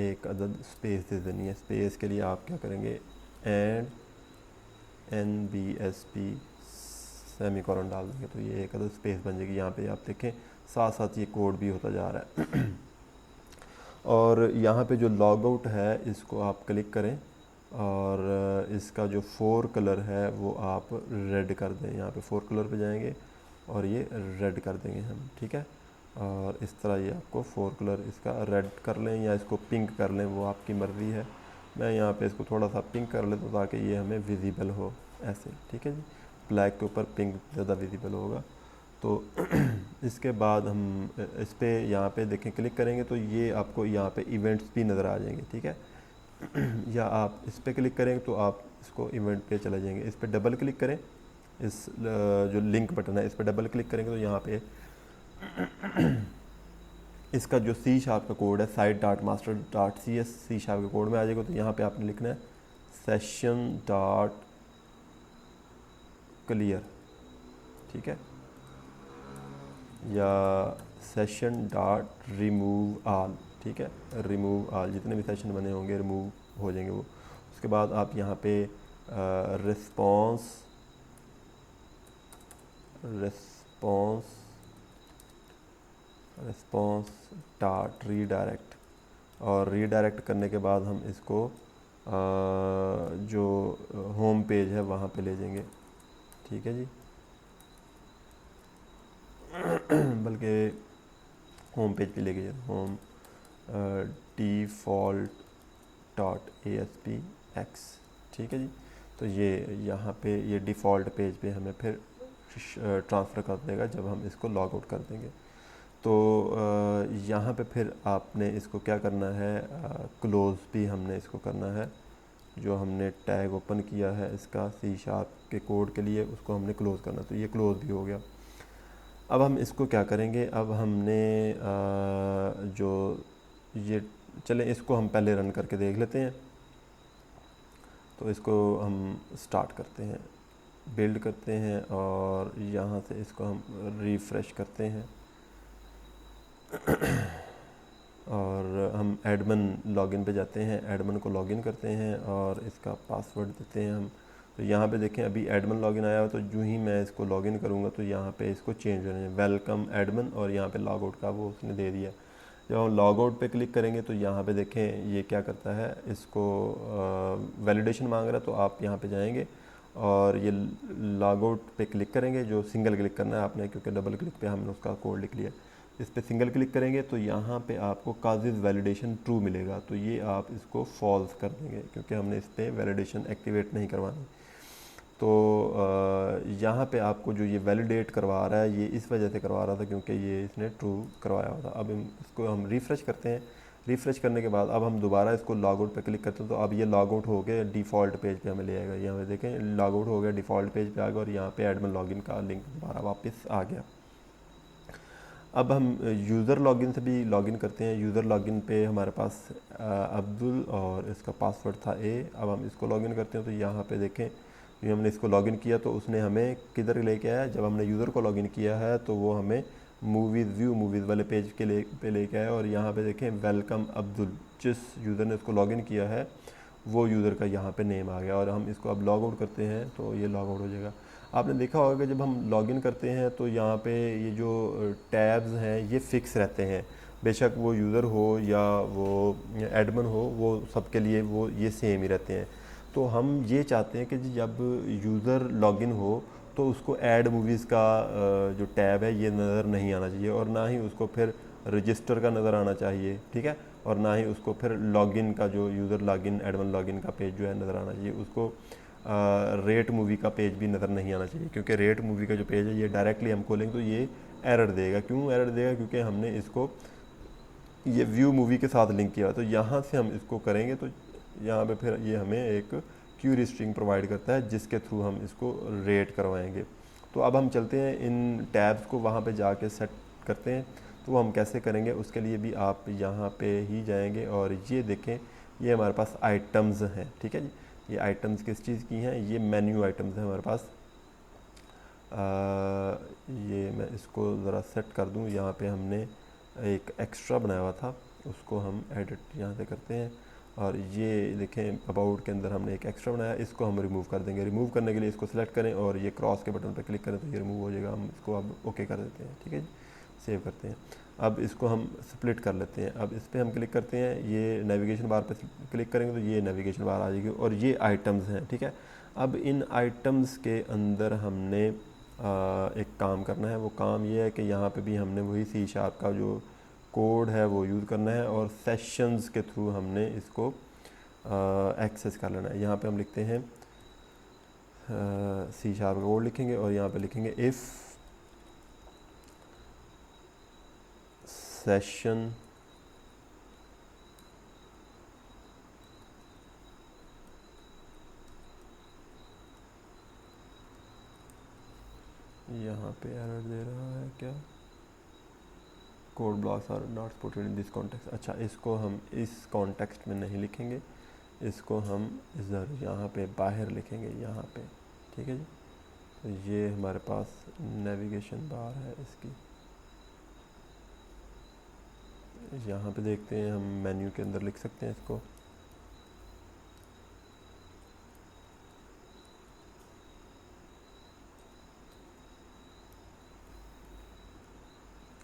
एक अदद स्पेस दे देनी है। स्पेस के लिए आप क्या करेंगे, एंड NBSP सेमीकोलन डाल देंगे तो ये एक अदद स्पेस बन जाएगी। यहाँ पे आप देखें साथ साथ ये कोड भी होता जा रहा है। और यहाँ पे जो लॉग आउट है इसको आप क्लिक करें और इसका जो 4 कलर है वो आप रेड कर दें। यहाँ पे 4 कलर पे जाएंगे और ये रेड कर देंगे हम, ठीक है। और इस तरह ये आपको 4 कलर इसका रेड कर लें या इसको पिंक कर लें, वो आपकी मर्ज़ी है। मैं यहाँ पे इसको थोड़ा सा पिंक कर लेता हूँ ताकि ये हमें विजिबल हो ऐसे, ठीक है जी। ब्लैक के ऊपर पिंक ज़्यादा विजिबल होगा। तो इसके बाद हम इस पर यहाँ पे देखें क्लिक करेंगे तो ये आपको यहाँ पे इवेंट्स भी नज़र आ जाएंगे, ठीक है। या आप इस पर क्लिक करेंगे तो आप इसको इवेंट पे चले जाएंगे। इस पर डबल क्लिक करें, इस जो लिंक बटन है इस पर डबल क्लिक करेंगे तो यहाँ पे इसका जो C# का कोड है site.master.cs C# के कोड में आ जाएगा। तो यहाँ पे आपने लिखना है session.clear, ठीक है, या session.remove all, ठीक है। रिमूव आल, जितने भी सेशन बने होंगे रिमूव हो जाएंगे वो। उसके बाद आप यहाँ पे रिस्पॉन्स डॉट रीडायरेक्ट, और रीडायरेक्ट करने के बाद हम इसको जो होम पेज है वहाँ पे ले जाएंगे, ठीक है जी। बल्कि होम पेज पे ले गए, होम default.aspx, ठीक है जी। तो ये यहाँ पे ये डिफ़ॉल्ट पेज पे हमें फिर ट्रांसफ़र कर देगा जब हम इसको लॉग आउट कर देंगे। तो यहाँ पे फिर आपने इसको क्या करना है, क्लोज़ भी हमने इसको करना है। जो हमने टैग ओपन किया है इसका C# के कोड के लिए, उसको हमने क्लोज़ करना, तो ये क्लोज़ भी हो गया। अब हम इसको क्या करेंगे, अब हमने जो ये चलें इसको हम पहले रन करके देख लेते हैं। तो इसको हम स्टार्ट करते हैं, बिल्ड करते हैं और यहाँ से इसको हम रिफ़्रेश करते हैं और हम एडमिन लॉगिन पे जाते हैं, एडमिन को लॉगिन करते हैं और इसका पासवर्ड देते हैं हम। तो यहाँ पे देखें अभी एडमिन लॉगिन आया हो, तो जो ही मैं इसको लॉगिन करूँगा तो यहाँ पे इसको चेंज होना है, वेलकम एडमिन, और यहाँ पे लॉग आउट का वो उसने दे दिया। जब हम लॉग आउट पे क्लिक करेंगे तो यहाँ पे देखें ये क्या करता है, इसको वैलिडेशन मांग रहा है। तो आप यहाँ पे जाएंगे और ये लॉग आउट पे क्लिक करेंगे, जो सिंगल क्लिक करना है आपने, क्योंकि डबल क्लिक पे हमने उसका कोड लिख लिया। इस पर सिंगल क्लिक करेंगे तो यहाँ पे आपको काजिज़ वैलिडेशन ट्रू मिलेगा, तो ये आप इसको फॉल्स कर देंगे क्योंकि हमने इस पर वैलिडेशन एक्टिवेट नहीं करवानी। तो यहाँ पे आपको जो ये वैलिडेट करवा रहा है ये इस वजह से करवा रहा था क्योंकि ये इसने ट्रू करवाया हुआ था। अब इसको हम रिफ़्रेश करते हैं। रिफ़्रेश करने के बाद अब हम दोबारा इसको लॉग आउट पे क्लिक करते हैं तो अब ये लॉग आउट हो गया, डिफ़ॉल्ट पेज पे हमें ले आएगा। यहाँ पे देखें लॉग आउट हो गया, डिफ़ॉल्ट पेज पे आ गया और यहाँ पे एडमिन लॉगिन का लिंक दोबारा वापस आ गया। अब हम यूज़र लॉगिन से भी लॉगिन करते हैं। यूज़र लॉगिन पे हमारे पास अब्दुल और इसका पासवर्ड था A। अब हम इसको लॉगिन करते हैं तो यहाँ पे देखें ये हमने इसको लॉगिन किया तो उसने हमें किधर लेके आया, जब हमने यूज़र को लॉगिन किया है तो वो हमें मूवीज़ वाले पेज के पे लेके आया और यहाँ पे देखें वेलकम अब्दुल, जिस यूज़र ने इसको लॉगिन किया है वो यूज़र का यहाँ पे नेम आ गया। और हम इसको अब लॉग आउट करते हैं तो ये लॉग आउट हो जाएगा। आपने देखा होगा कि जब हम लॉगिन करते हैं तो यहाँ पे ये जो टैब्स हैं ये फ़िक्स रहते हैं, बेशक वो यूज़र हो या वो एडमिन हो, वो सबके लिए वो ये सेम ही रहते हैं। तो हम ये चाहते हैं कि जब यूज़र लॉगिन हो तो उसको ऐड मूवीज़ का जो टैब है ये नज़र नहीं आना चाहिए और ना ही उसको फिर रजिस्टर का नज़र आना चाहिए, ठीक है, और ना ही उसको फिर लॉगिन का जो यूज़र लॉगिन एडमिन लॉगिन का पेज जो है नज़र आना चाहिए। उसको रेट मूवी का पेज भी नज़र नहीं आना चाहिए क्योंकि रेट मूवी का जो पेज है ये डायरेक्टली हम खोलेंगे तो ये एरर देगा। क्यों एरर देगा? क्योंकि हमने इसको ये व्यू मूवी के साथ लिंक किया। तो यहाँ से हम इसको करेंगे तो यहाँ पे फिर ये हमें एक क्यूरी स्ट्रिंग प्रोवाइड करता है जिसके थ्रू हम इसको रेट करवाएंगे। तो अब हम चलते हैं इन टैब्स को वहाँ पे जाके सेट करते हैं। तो वो हम कैसे करेंगे उसके लिए भी आप यहाँ पे ही जाएंगे और ये देखें ये हमारे पास आइटम्स हैं, ठीक है जी। ये आइटम्स किस चीज़ की हैं? ये मेन्यू आइटम्स हैं हमारे पास। ये मैं इसको ज़रा सेट कर दूँ। यहाँ पे हमने एक एक्स्ट्रा बनाया हुआ था, उसको हम एडिट यहाँ से करते हैं और ये देखें अबाउट के अंदर हमने एक एक्स्ट्रा बनाया, इसको हम रिमूव कर देंगे। रिमूव करने के लिए इसको सिलेक्ट करें और ये क्रॉस के बटन पर क्लिक करें तो ये रिमूव हो जाएगा। हम इसको अब ओके कर देते हैं, ठीक है जी, सेव करते हैं। अब इसको हम स्प्लिट कर लेते हैं। अब इस पर हम क्लिक करते हैं, ये नेविगेशन बार पर क्लिक करेंगे तो ये नेविगेशन बार आ जाएगी और ये आइटम्स हैं, ठीक है। अब इन आइटम्स के अंदर हमने एक काम करना है। वो काम ये है कि यहाँ पे भी हमने वही C# का जो कोड है वो यूज़ करना है और सेशंस के थ्रू हमने इसको एक्सेस कर लेना है। यहाँ पे हम लिखते हैं C# का कोड लिखेंगे और यहाँ पे लिखेंगे इफ़ सेशन यहाँ पे एरर दे रहा है क्या, code blocks are not supported in this context. अच्छा, इसको हम इस कॉन्टेक्स्ट में नहीं लिखेंगे, इसको हम इधर यहाँ पे बाहर लिखेंगे, यहाँ पे, ठीक है जी। तो ये हमारे पास नेविगेशन बार है इसकी, यहाँ पे देखते हैं हम मेन्यू के अंदर लिख सकते हैं इसको।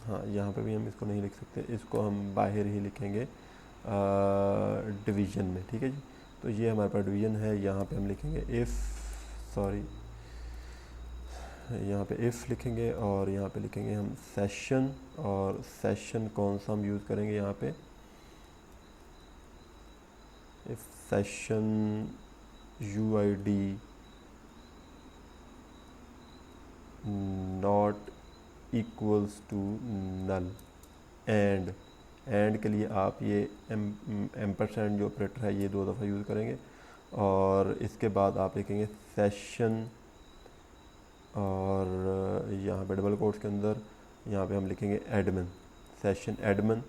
हाँ, यहाँ पे भी हम इसको नहीं लिख सकते, इसको हम बाहर ही लिखेंगे डिवीज़न में, ठीक है जी। तो ये हमारे पास डिवीज़न है, यहाँ पे हम लिखेंगे यहाँ पे इफ़ लिखेंगे और यहाँ पे लिखेंगे हम सेशन, और सेशन कौन सा हम यूज़ करेंगे यहाँ पे, if session UID not equals to null, and के लिए आप ये एम्परसेंड जो ऑपरेटर है ये 2 दफ़ा यूज़ करेंगे और इसके बाद आप लिखेंगे सेशन और यहाँ पे डबल कोट्स के अंदर यहाँ पे हम लिखेंगे एडमिन, सेशन एडमिन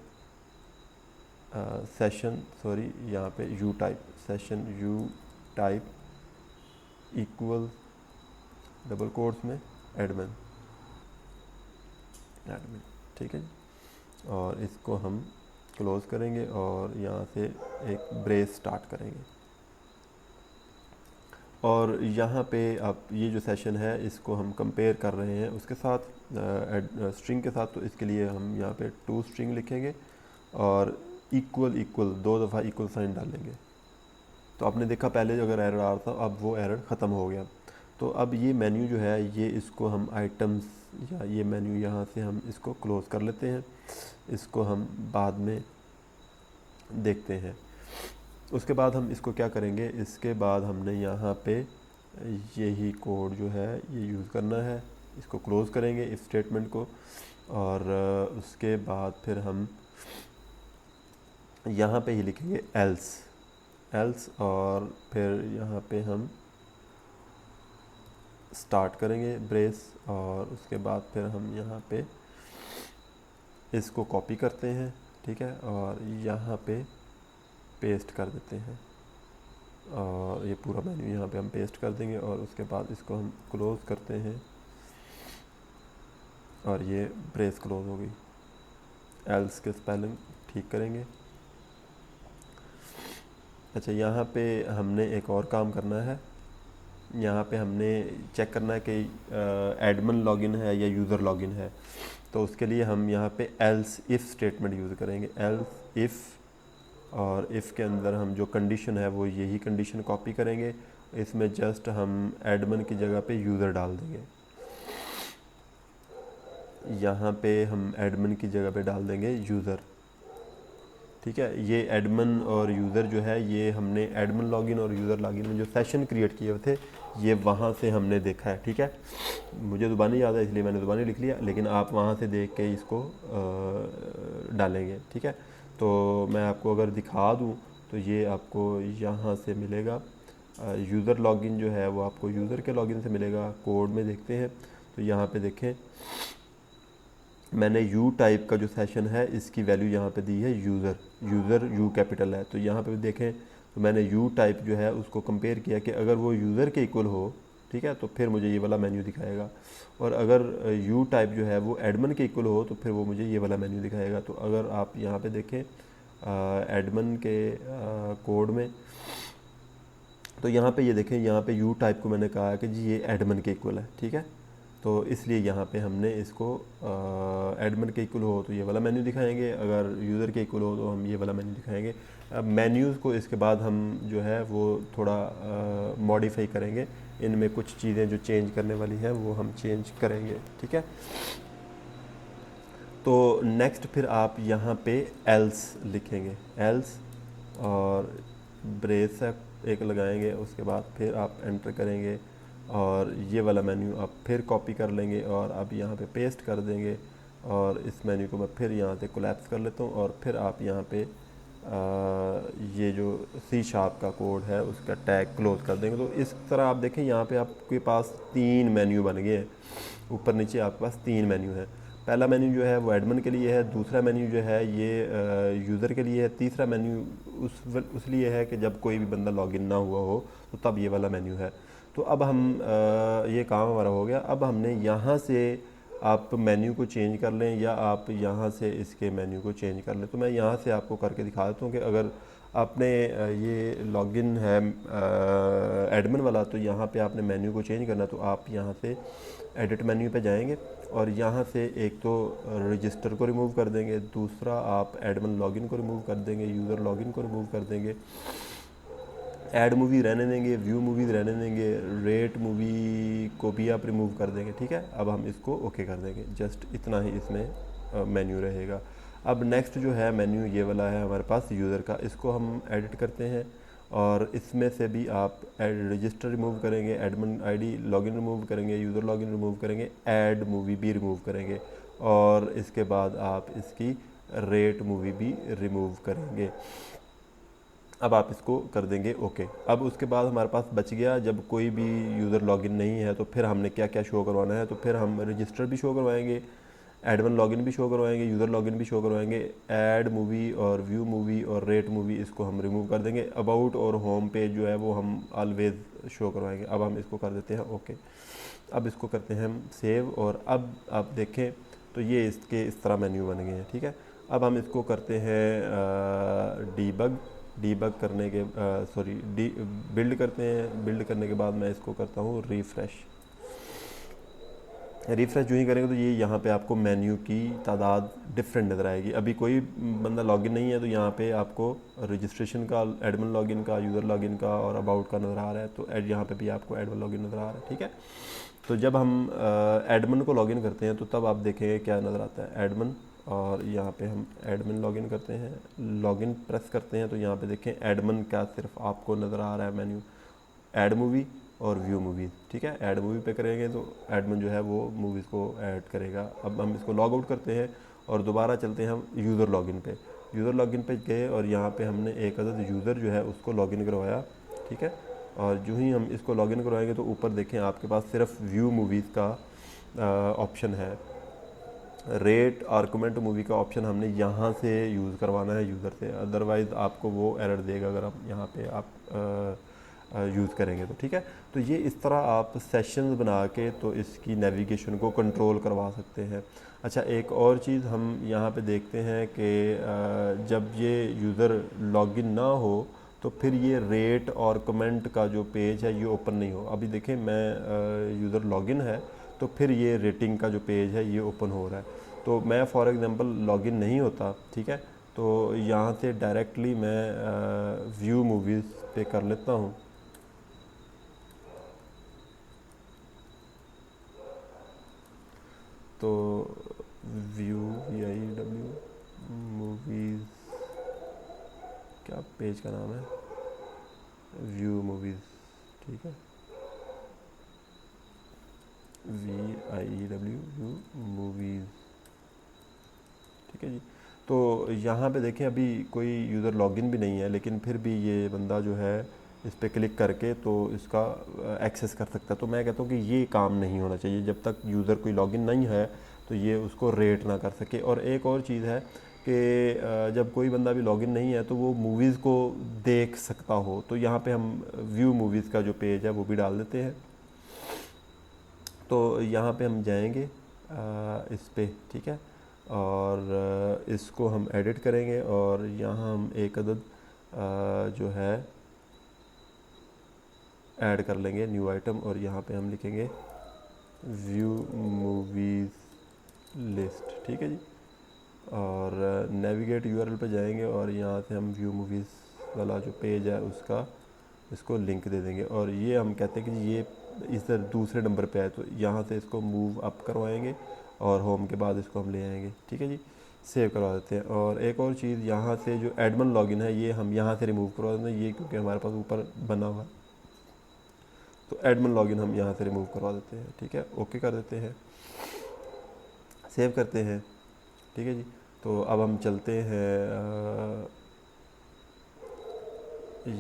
यहाँ पे you type, session you type equal double quotes में एडमिन, ठीक है जी। और इसको हम क्लोज़ करेंगे और यहाँ से एक ब्रेस स्टार्ट करेंगे और यहाँ पे आप ये जो सेशन है इसको हम कंपेयर कर रहे हैं उसके साथ स्ट्रिंग के साथ। तो इसके लिए हम यहाँ पे टू स्ट्रिंग लिखेंगे और इक्वल 2 दफ़ा इक्वल साइन डालेंगे। तो आपने देखा पहले अगर एरर आ रहा था, अब वो एरर ख़त्म हो गया। तो अब ये मेन्यू जो है ये इसको हम आइटम्स या ये मेन्यू यहाँ से हम इसको क्लोज़ कर लेते हैं, इसको हम बाद में देखते हैं। उसके बाद हम इसको क्या करेंगे, इसके बाद हमने यहाँ पे यही कोड जो है ये यूज़ करना है, इसको क्लोज़ करेंगे इफ स्टेटमेंट को और उसके बाद फिर हम यहाँ पे ही लिखेंगे एल्स और फिर यहाँ पे हम स्टार्ट करेंगे ब्रेस और उसके बाद फिर हम यहाँ पे इसको कॉपी करते हैं, ठीक है, और यहाँ पे पेस्ट कर देते हैं और ये पूरा मेन्यू यहाँ पे हम पेस्ट कर देंगे और उसके बाद इसको हम क्लोज़ करते हैं और ये ब्रेस क्लोज हो गई। एल्स के स्पेलिंग ठीक करेंगे। अच्छा, यहाँ पे हमने एक और काम करना है, यहाँ पे हमने चेक करना है कि एडमिन लॉगिन है या यूज़र लॉगिन है। तो उसके लिए हम यहाँ पे एल्स इफ़ स्टेटमेंट यूज़ करेंगे, एल्स इफ़, और इफ़ के अंदर हम जो कंडीशन है वो यही कंडीशन कॉपी करेंगे, इसमें जस्ट हम एडमिन की जगह पे यूज़र डाल देंगे। यहाँ पे हम एडमिन की जगह पे डाल देंगे यूज़र, ठीक है। ये एडमिन और यूज़र जो है ये हमने एडमिन लॉगिन और यूज़र लॉगिन में जो सेशन क्रिएट किए हुए थे ये वहाँ से हमने देखा है, ठीक है। मुझे ज़ुबानी याद है इसलिए मैंने ज़ुबानी लिख लिया, लेकिन आप वहाँ से देख के इसको डालेंगे, ठीक है। तो मैं आपको अगर दिखा दूँ तो ये आपको यहाँ से मिलेगा। यूज़र लॉगिन जो है वो आपको यूज़र के लॉगिन से मिलेगा। कोड में देखते हैं तो यहाँ पे देखें मैंने यू टाइप का जो सेशन है इसकी वैल्यू यहाँ पे दी है यूज़र यू कैपिटल है। तो यहाँ पे भी देखें तो मैंने यू टाइप जो है उसको कंपेयर किया कि अगर वो यूज़र के इक्वल हो, ठीक है, तो फिर मुझे ये वाला मेन्यू दिखाएगा। और अगर यू टाइप जो है वो एडमिन के इक्वल हो तो फिर वो मुझे ये वाला मेन्यू दिखाएगा। तो अगर आप यहाँ पे देखें एडमिन के कोड में, तो यहाँ पे ये देखें, यहाँ पे यू टाइप को मैंने कहा कि जी ये एडमिन के इक्वल है, ठीक है। तो इसलिए यहाँ पे हमने इसको एडमिन के इक्वल हो तो ये वाला मेन्यू दिखाएंगे, अगर यूज़र के इक्वल हो तो हम ये वाला मेन्यू दिखाएंगे। अब मेन्यूज़ को इसके बाद हम जो है वो थोड़ा मॉडिफाई करेंगे, इनमें कुछ चीज़ें जो चेंज करने वाली हैं वो हम चेंज करेंगे, ठीक है। तो नेक्स्ट फिर आप यहाँ पे एल्स लिखेंगे, एल्स और ब्रेस एक लगाएंगे, उसके बाद फिर आप एंटर करेंगे और ये वाला मेन्यू आप फिर कॉपी कर लेंगे और आप यहाँ पे पेस्ट कर देंगे। और इस मेन्यू को मैं फिर यहाँ से कोलैप्स कर लेता हूँ और फिर आप यहाँ पे ये जो C# का कोड है उसका टैग क्लोज कर देंगे। तो इस तरह आप देखें यहाँ पे आपके पास 3 मेन्यू बन गए हैं, ऊपर नीचे आपके पास 3 मेन्यू है। पहला मेन्यू जो है वो एडमिन के लिए है, दूसरा मेन्यू जो है ये यूज़र के लिए है, तीसरा मेन्यू उस लिए है कि जब कोई भी बंदा लॉगिन ना हुआ हो तो तब ये वाला मेन्यू है। तो अब हम ये काम हमारा हो गया। अब हमने यहाँ से आप मेन्यू को चेंज कर लें या आप यहाँ से इसके मेन्यू को चेंज कर लें। तो मैं यहाँ से आपको करके दिखा देता हूँ कि अगर आपने ये लॉगिन है एडमिन वाला, तो यहाँ पे आपने मेन्यू को चेंज करना, तो आप यहाँ से एडिट मेन्यू पे जाएंगे और यहाँ से एक तो रजिस्टर को रिमूव कर देंगे, दूसरा आप एडमिन लॉगिन को रिमूव कर देंगे, यूज़र लॉगिन को रिमूव कर देंगे, ऐड मूवी रहने देंगे, व्यू मूवीज़ रहने देंगे, रेट मूवी को भी आप रिमूव कर देंगे, ठीक है। अब हम इसको ओके कर देंगे, जस्ट इतना ही इसमें मेन्यू रहेगा। अब नेक्स्ट जो है मेन्यू ये वाला है हमारे पास यूज़र का, इसको हम एडिट करते हैं और इसमें से भी आप रजिस्टर रिमूव करेंगे, एडमिन आईडी लॉगिन रिमूव करेंगे, यूज़र लॉगिन रिमूव करेंगे, ऐड मूवी भी रिमूव करेंगे और इसके बाद आप इसकी रेट मूवी भी रिमूव करेंगे। अब आप इसको कर देंगे ओके। अब उसके बाद हमारे पास बच गया, जब कोई भी यूज़र लॉगिन नहीं है तो फिर हमने क्या क्या शो करवाना है। तो फिर हम रजिस्टर भी शो करवाएंगे, एडमिन लॉगिन भी शो करवाएंगे, यूज़र लॉगिन भी शो करवाएंगे, ऐड मूवी और व्यू मूवी और रेट मूवी इसको हम रिमूव कर देंगे। अबाउट और होम पेज जो है वो हम ऑलवेज शो करवाएंगे। अब हम इसको कर देते हैं ओके। अब इसको करते हैं हम सेव और अब आप देखें तो ये इसके इस तरह मेन्यू बन गए हैं, ठीक है। अब हम इसको करते हैं डीबग करने के बिल्ड करते हैं। बिल्ड करने के बाद मैं इसको करता हूँ रिफ़्रेश जो ही करेंगे तो ये यहाँ पे आपको मेन्यू की तादाद डिफरेंट नज़र आएगी। अभी कोई बंदा लॉगिन नहीं है तो यहाँ पे आपको रजिस्ट्रेशन का, एडमिन लॉगिन का, यूज़र लॉगिन का और अबाउट का नज़र आ रहा है। तो यहाँ पे भी आपको एडमिन लॉगिन नज़र आ रहा है, ठीक है। तो जब हम एडमिन को लॉगिन करते हैं तो तब आप देखेंगे क्या नज़र आता है, एडमिन, और यहाँ पे हम एडमिन लॉगिन करते हैं, लॉगिन प्रेस करते हैं तो यहाँ पे देखें एडमिन का सिर्फ आपको नज़र आ रहा है मेन्यू, ऐड मूवी और व्यू मूवीज़, ठीक है। ऐड मूवी पे करेंगे तो एडमिन जो है वो मूवीज़ को ऐड करेगा। अब हम इसको लॉग आउट करते हैं और दोबारा चलते हैं हम यूज़र लॉगिन पे। यूज़र लॉगिन पे गए और यहाँ पे हमने एक अदद यूज़र जो है उसको लॉगिन करवाया, ठीक है। और जो ही हम इसको लॉगिन करवाएंगे तो ऊपर देखें आपके पास सिर्फ व्यू मूवीज़ का ऑप्शन है, रेट और कमेंट मूवी का ऑप्शन हमने यहाँ से यूज़ करवाना है यूज़र से, अदरवाइज़ आपको वो एरर देगा अगर आप यहाँ पे आप यूज़ करेंगे तो, ठीक है। तो ये इस तरह आप सेशंस बना के तो इसकी नेविगेशन को कंट्रोल करवा सकते हैं। अच्छा, एक और चीज़ हम यहाँ पे देखते हैं कि जब ये यूज़र लॉगिन ना हो तो फिर ये रेट और कमेंट का जो पेज है ये ओपन नहीं हो। अभी देखें मैं यूज़र लॉगिन है तो फिर ये रेटिंग का जो पेज है ये ओपन हो रहा है। तो मैं फॉर एग्ज़ाम्पल लॉगिन नहीं होता, ठीक है, तो यहाँ से डायरेक्टली मैं व्यू मूवीज़ पे कर लेता हूँ। तो व्यू VIW मूवीज़, क्या पेज का नाम है, व्यू मूवीज़, ठीक है, VIW व्यू मूवीज़, ठीक है जी। तो यहाँ पे देखें अभी कोई यूज़र लॉगिन भी नहीं है लेकिन फिर भी ये बंदा जो है इस पर क्लिक करके तो इसका एक्सेस कर सकता है। तो मैं कहता हूँ कि ये काम नहीं होना चाहिए, जब तक यूज़र कोई लॉगिन नहीं है तो ये उसको रेट ना कर सके। और एक और चीज़ है कि जब कोई बंदा भी लॉगिन नहीं है तो वो मूवीज़ को देख सकता हो, तो यहाँ पे हम व्यू मूवीज़ का जो पेज है वो भी डाल देते हैं। तो यहाँ पे हम जाएंगे इस पे, ठीक है, और इसको हम एडिट करेंगे और यहाँ हम एक अदद जो है ऐड कर लेंगे न्यू आइटम, और यहाँ पे हम लिखेंगे व्यू मूवीज़ लिस्ट, ठीक है जी। और नेविगेट यूआरएल पे जाएंगे और यहाँ से हम व्यू मूवीज़ वाला जो पेज है उसका इसको लिंक दे देंगे, और ये हम कहते हैं कि ये इस दूसरे नंबर पे आए, तो यहाँ से इसको मूव अप करवाएंगे और होम के बाद इसको हम ले आएंगे, ठीक है जी। सेव करवा देते हैं। और एक और चीज़, यहाँ से जो एडमिन लॉगिन है ये हम यहाँ से रिमूव करवा देते हैं, ये क्योंकि हमारे पास ऊपर बना हुआ है, तो एडमिन लॉगिन हम यहाँ से रिमूव करवा देते हैं, ठीक है। ओके कर देते हैं, सेव करते हैं, ठीक है जी। तो अब हम चलते हैं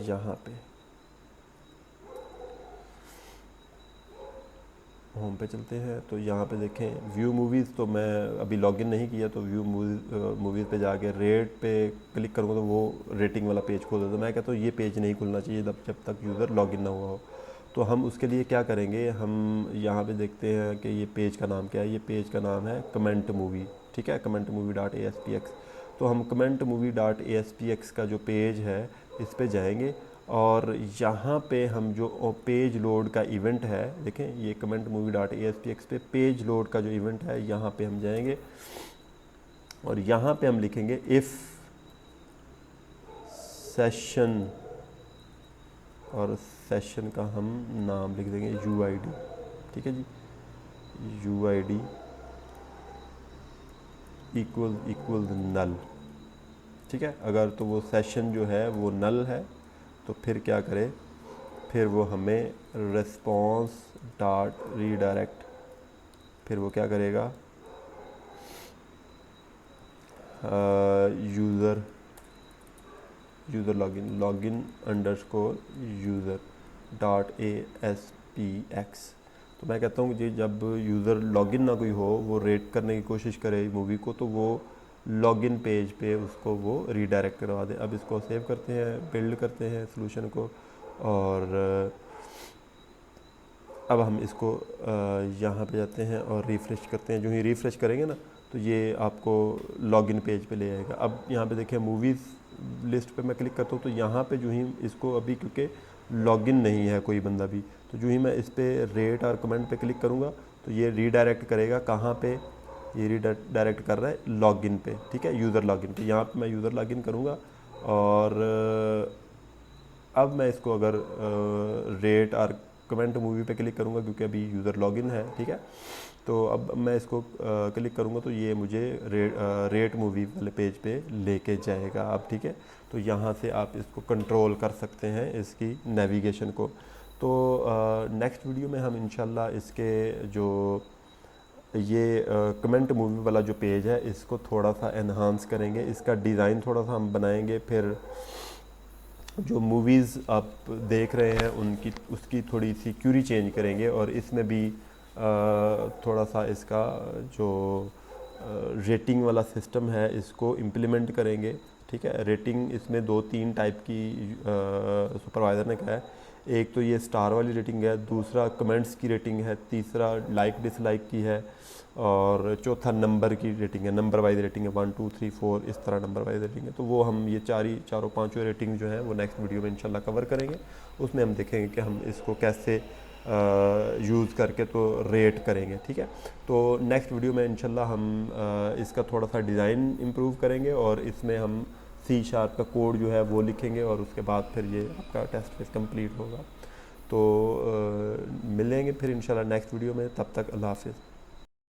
यहाँ पे होम पे चलते हैं। तो यहाँ पे देखें व्यू मूवीज़, तो मैं अभी लॉगिन नहीं किया, तो व्यू मूवीज़ पे जाके रेट पे क्लिक करूँगा तो वो रेटिंग वाला पेज खोल देता है। मैं कहता हूँ ये पेज नहीं खुलना चाहिए जब तक यूज़र लॉगिन ना हुआ हो। तो हम उसके लिए क्या करेंगे, हम यहाँ पे देखते हैं कि ये पेज का नाम क्या है। ये पेज का नाम है कमेंट मूवी, ठीक है, कमेंट मूवी डॉट ASPX। तो हम कमेंट मूवी डॉट ASPX का जो पेज है इस पे जाएंगे और यहाँ पे हम जो पेज लोड का इवेंट है, देखें ये कमेंट मूवी डॉट ASPX पे पेज लोड का जो इवेंट है यहाँ पे हम जाएंगे और यहाँ पे हम लिखेंगे इफ़ सेशन, और सेशन का हम नाम लिख देंगे UID, ठीक है जी, UID इक्वल नल, ठीक है। अगर तो वो सेशन जो है वो नल है तो फिर क्या करे, फिर वो हमें रिस्पॉन्स डॉट रीडायरेक्ट, फिर वो क्या करेगा, user login underscore user dot ASPX। तो मैं कहता हूँ जी जब यूज़र लॉगिन ना कोई हो, वो रेट करने की कोशिश करे मूवी को, तो वो लॉगिन पेज पे उसको वो रीडायरेक्ट करवा दे। अब इसको सेव करते हैं, बिल्ड करते हैं सॉल्यूशन को, और अब हम इसको यहाँ पे जाते हैं और रिफ़्रेश करते हैं। जो ही रिफ़्रेश करेंगे ना तो ये आपको लॉगिन पेज पे ले आएगा। अब यहाँ पे देखिए मूवीज़ लिस्ट पे मैं क्लिक करता हूँ तो यहाँ पे जो ही इसको अभी क्योंकि लॉगिन नहीं है कोई बंदा भी, तो जो ही मैं इस पर रेट और कमेंट पे क्लिक करूँगा तो ये रीडायरेक्ट करेगा कहाँ पे, ये रीडायरेक्ट कर रहा है लॉगिन पे, ठीक है, यूज़र लॉगिन पे। यहाँ पे मैं यूज़र लॉगिन करूँगा और अब मैं इसको अगर रेट और कमेंट मूवी पे क्लिक करूँगा क्योंकि अभी यूज़र लॉगिन है, ठीक है, तो अब मैं इसको क्लिक करूँगा तो ये मुझे रेट मूवी वाले पेज पे लेके जाएगा अब, ठीक है। तो यहाँ से आप इसको कंट्रोल कर सकते हैं इसकी नेविगेशन को। तो नेक्स्ट वीडियो में हम इंशाल्लाह इसके जो ये कमेंट मूवी वाला जो पेज है इसको थोड़ा सा एनहांस करेंगे, इसका डिज़ाइन थोड़ा सा हम बनाएंगे, फिर जो मूवीज़ आप देख रहे हैं उसकी थोड़ी सी क्यूरी चेंज करेंगे और इसमें भी थोड़ा सा इसका जो रेटिंग वाला सिस्टम है इसको इम्प्लीमेंट करेंगे, ठीक है। रेटिंग इसमें 2-3 टाइप की सुपरवाइज़र ने कहा है, एक तो ये स्टार वाली रेटिंग है, दूसरा कमेंट्स की रेटिंग है, तीसरा लाइक डिसलाइक की है, और चौथा नंबर की रेटिंग है, नंबर वाइज रेटिंग है 1 2 3 4 इस तरह नंबर वाइज रेटिंग है। तो वो हम ये चारों पांचों रेटिंग जो है वो नेक्स्ट वीडियो में इंशाल्लाह कवर करेंगे। उसमें हम देखेंगे कि हम इसको कैसे यूज़ करके तो रेट करेंगे, ठीक है। तो नेक्स्ट वीडियो में इंशाल्लाह हम इसका थोड़ा सा डिज़ाइन इम्प्रूव करेंगे और इसमें हम C# का कोड जो है वो लिखेंगे और उसके बाद फिर ये आपका टेस्ट फेस कंप्लीट होगा। तो मिलेंगे फिर इंशाल्लाह नेक्स्ट वीडियो में, तब तक अल्लाह हाफ़िज़।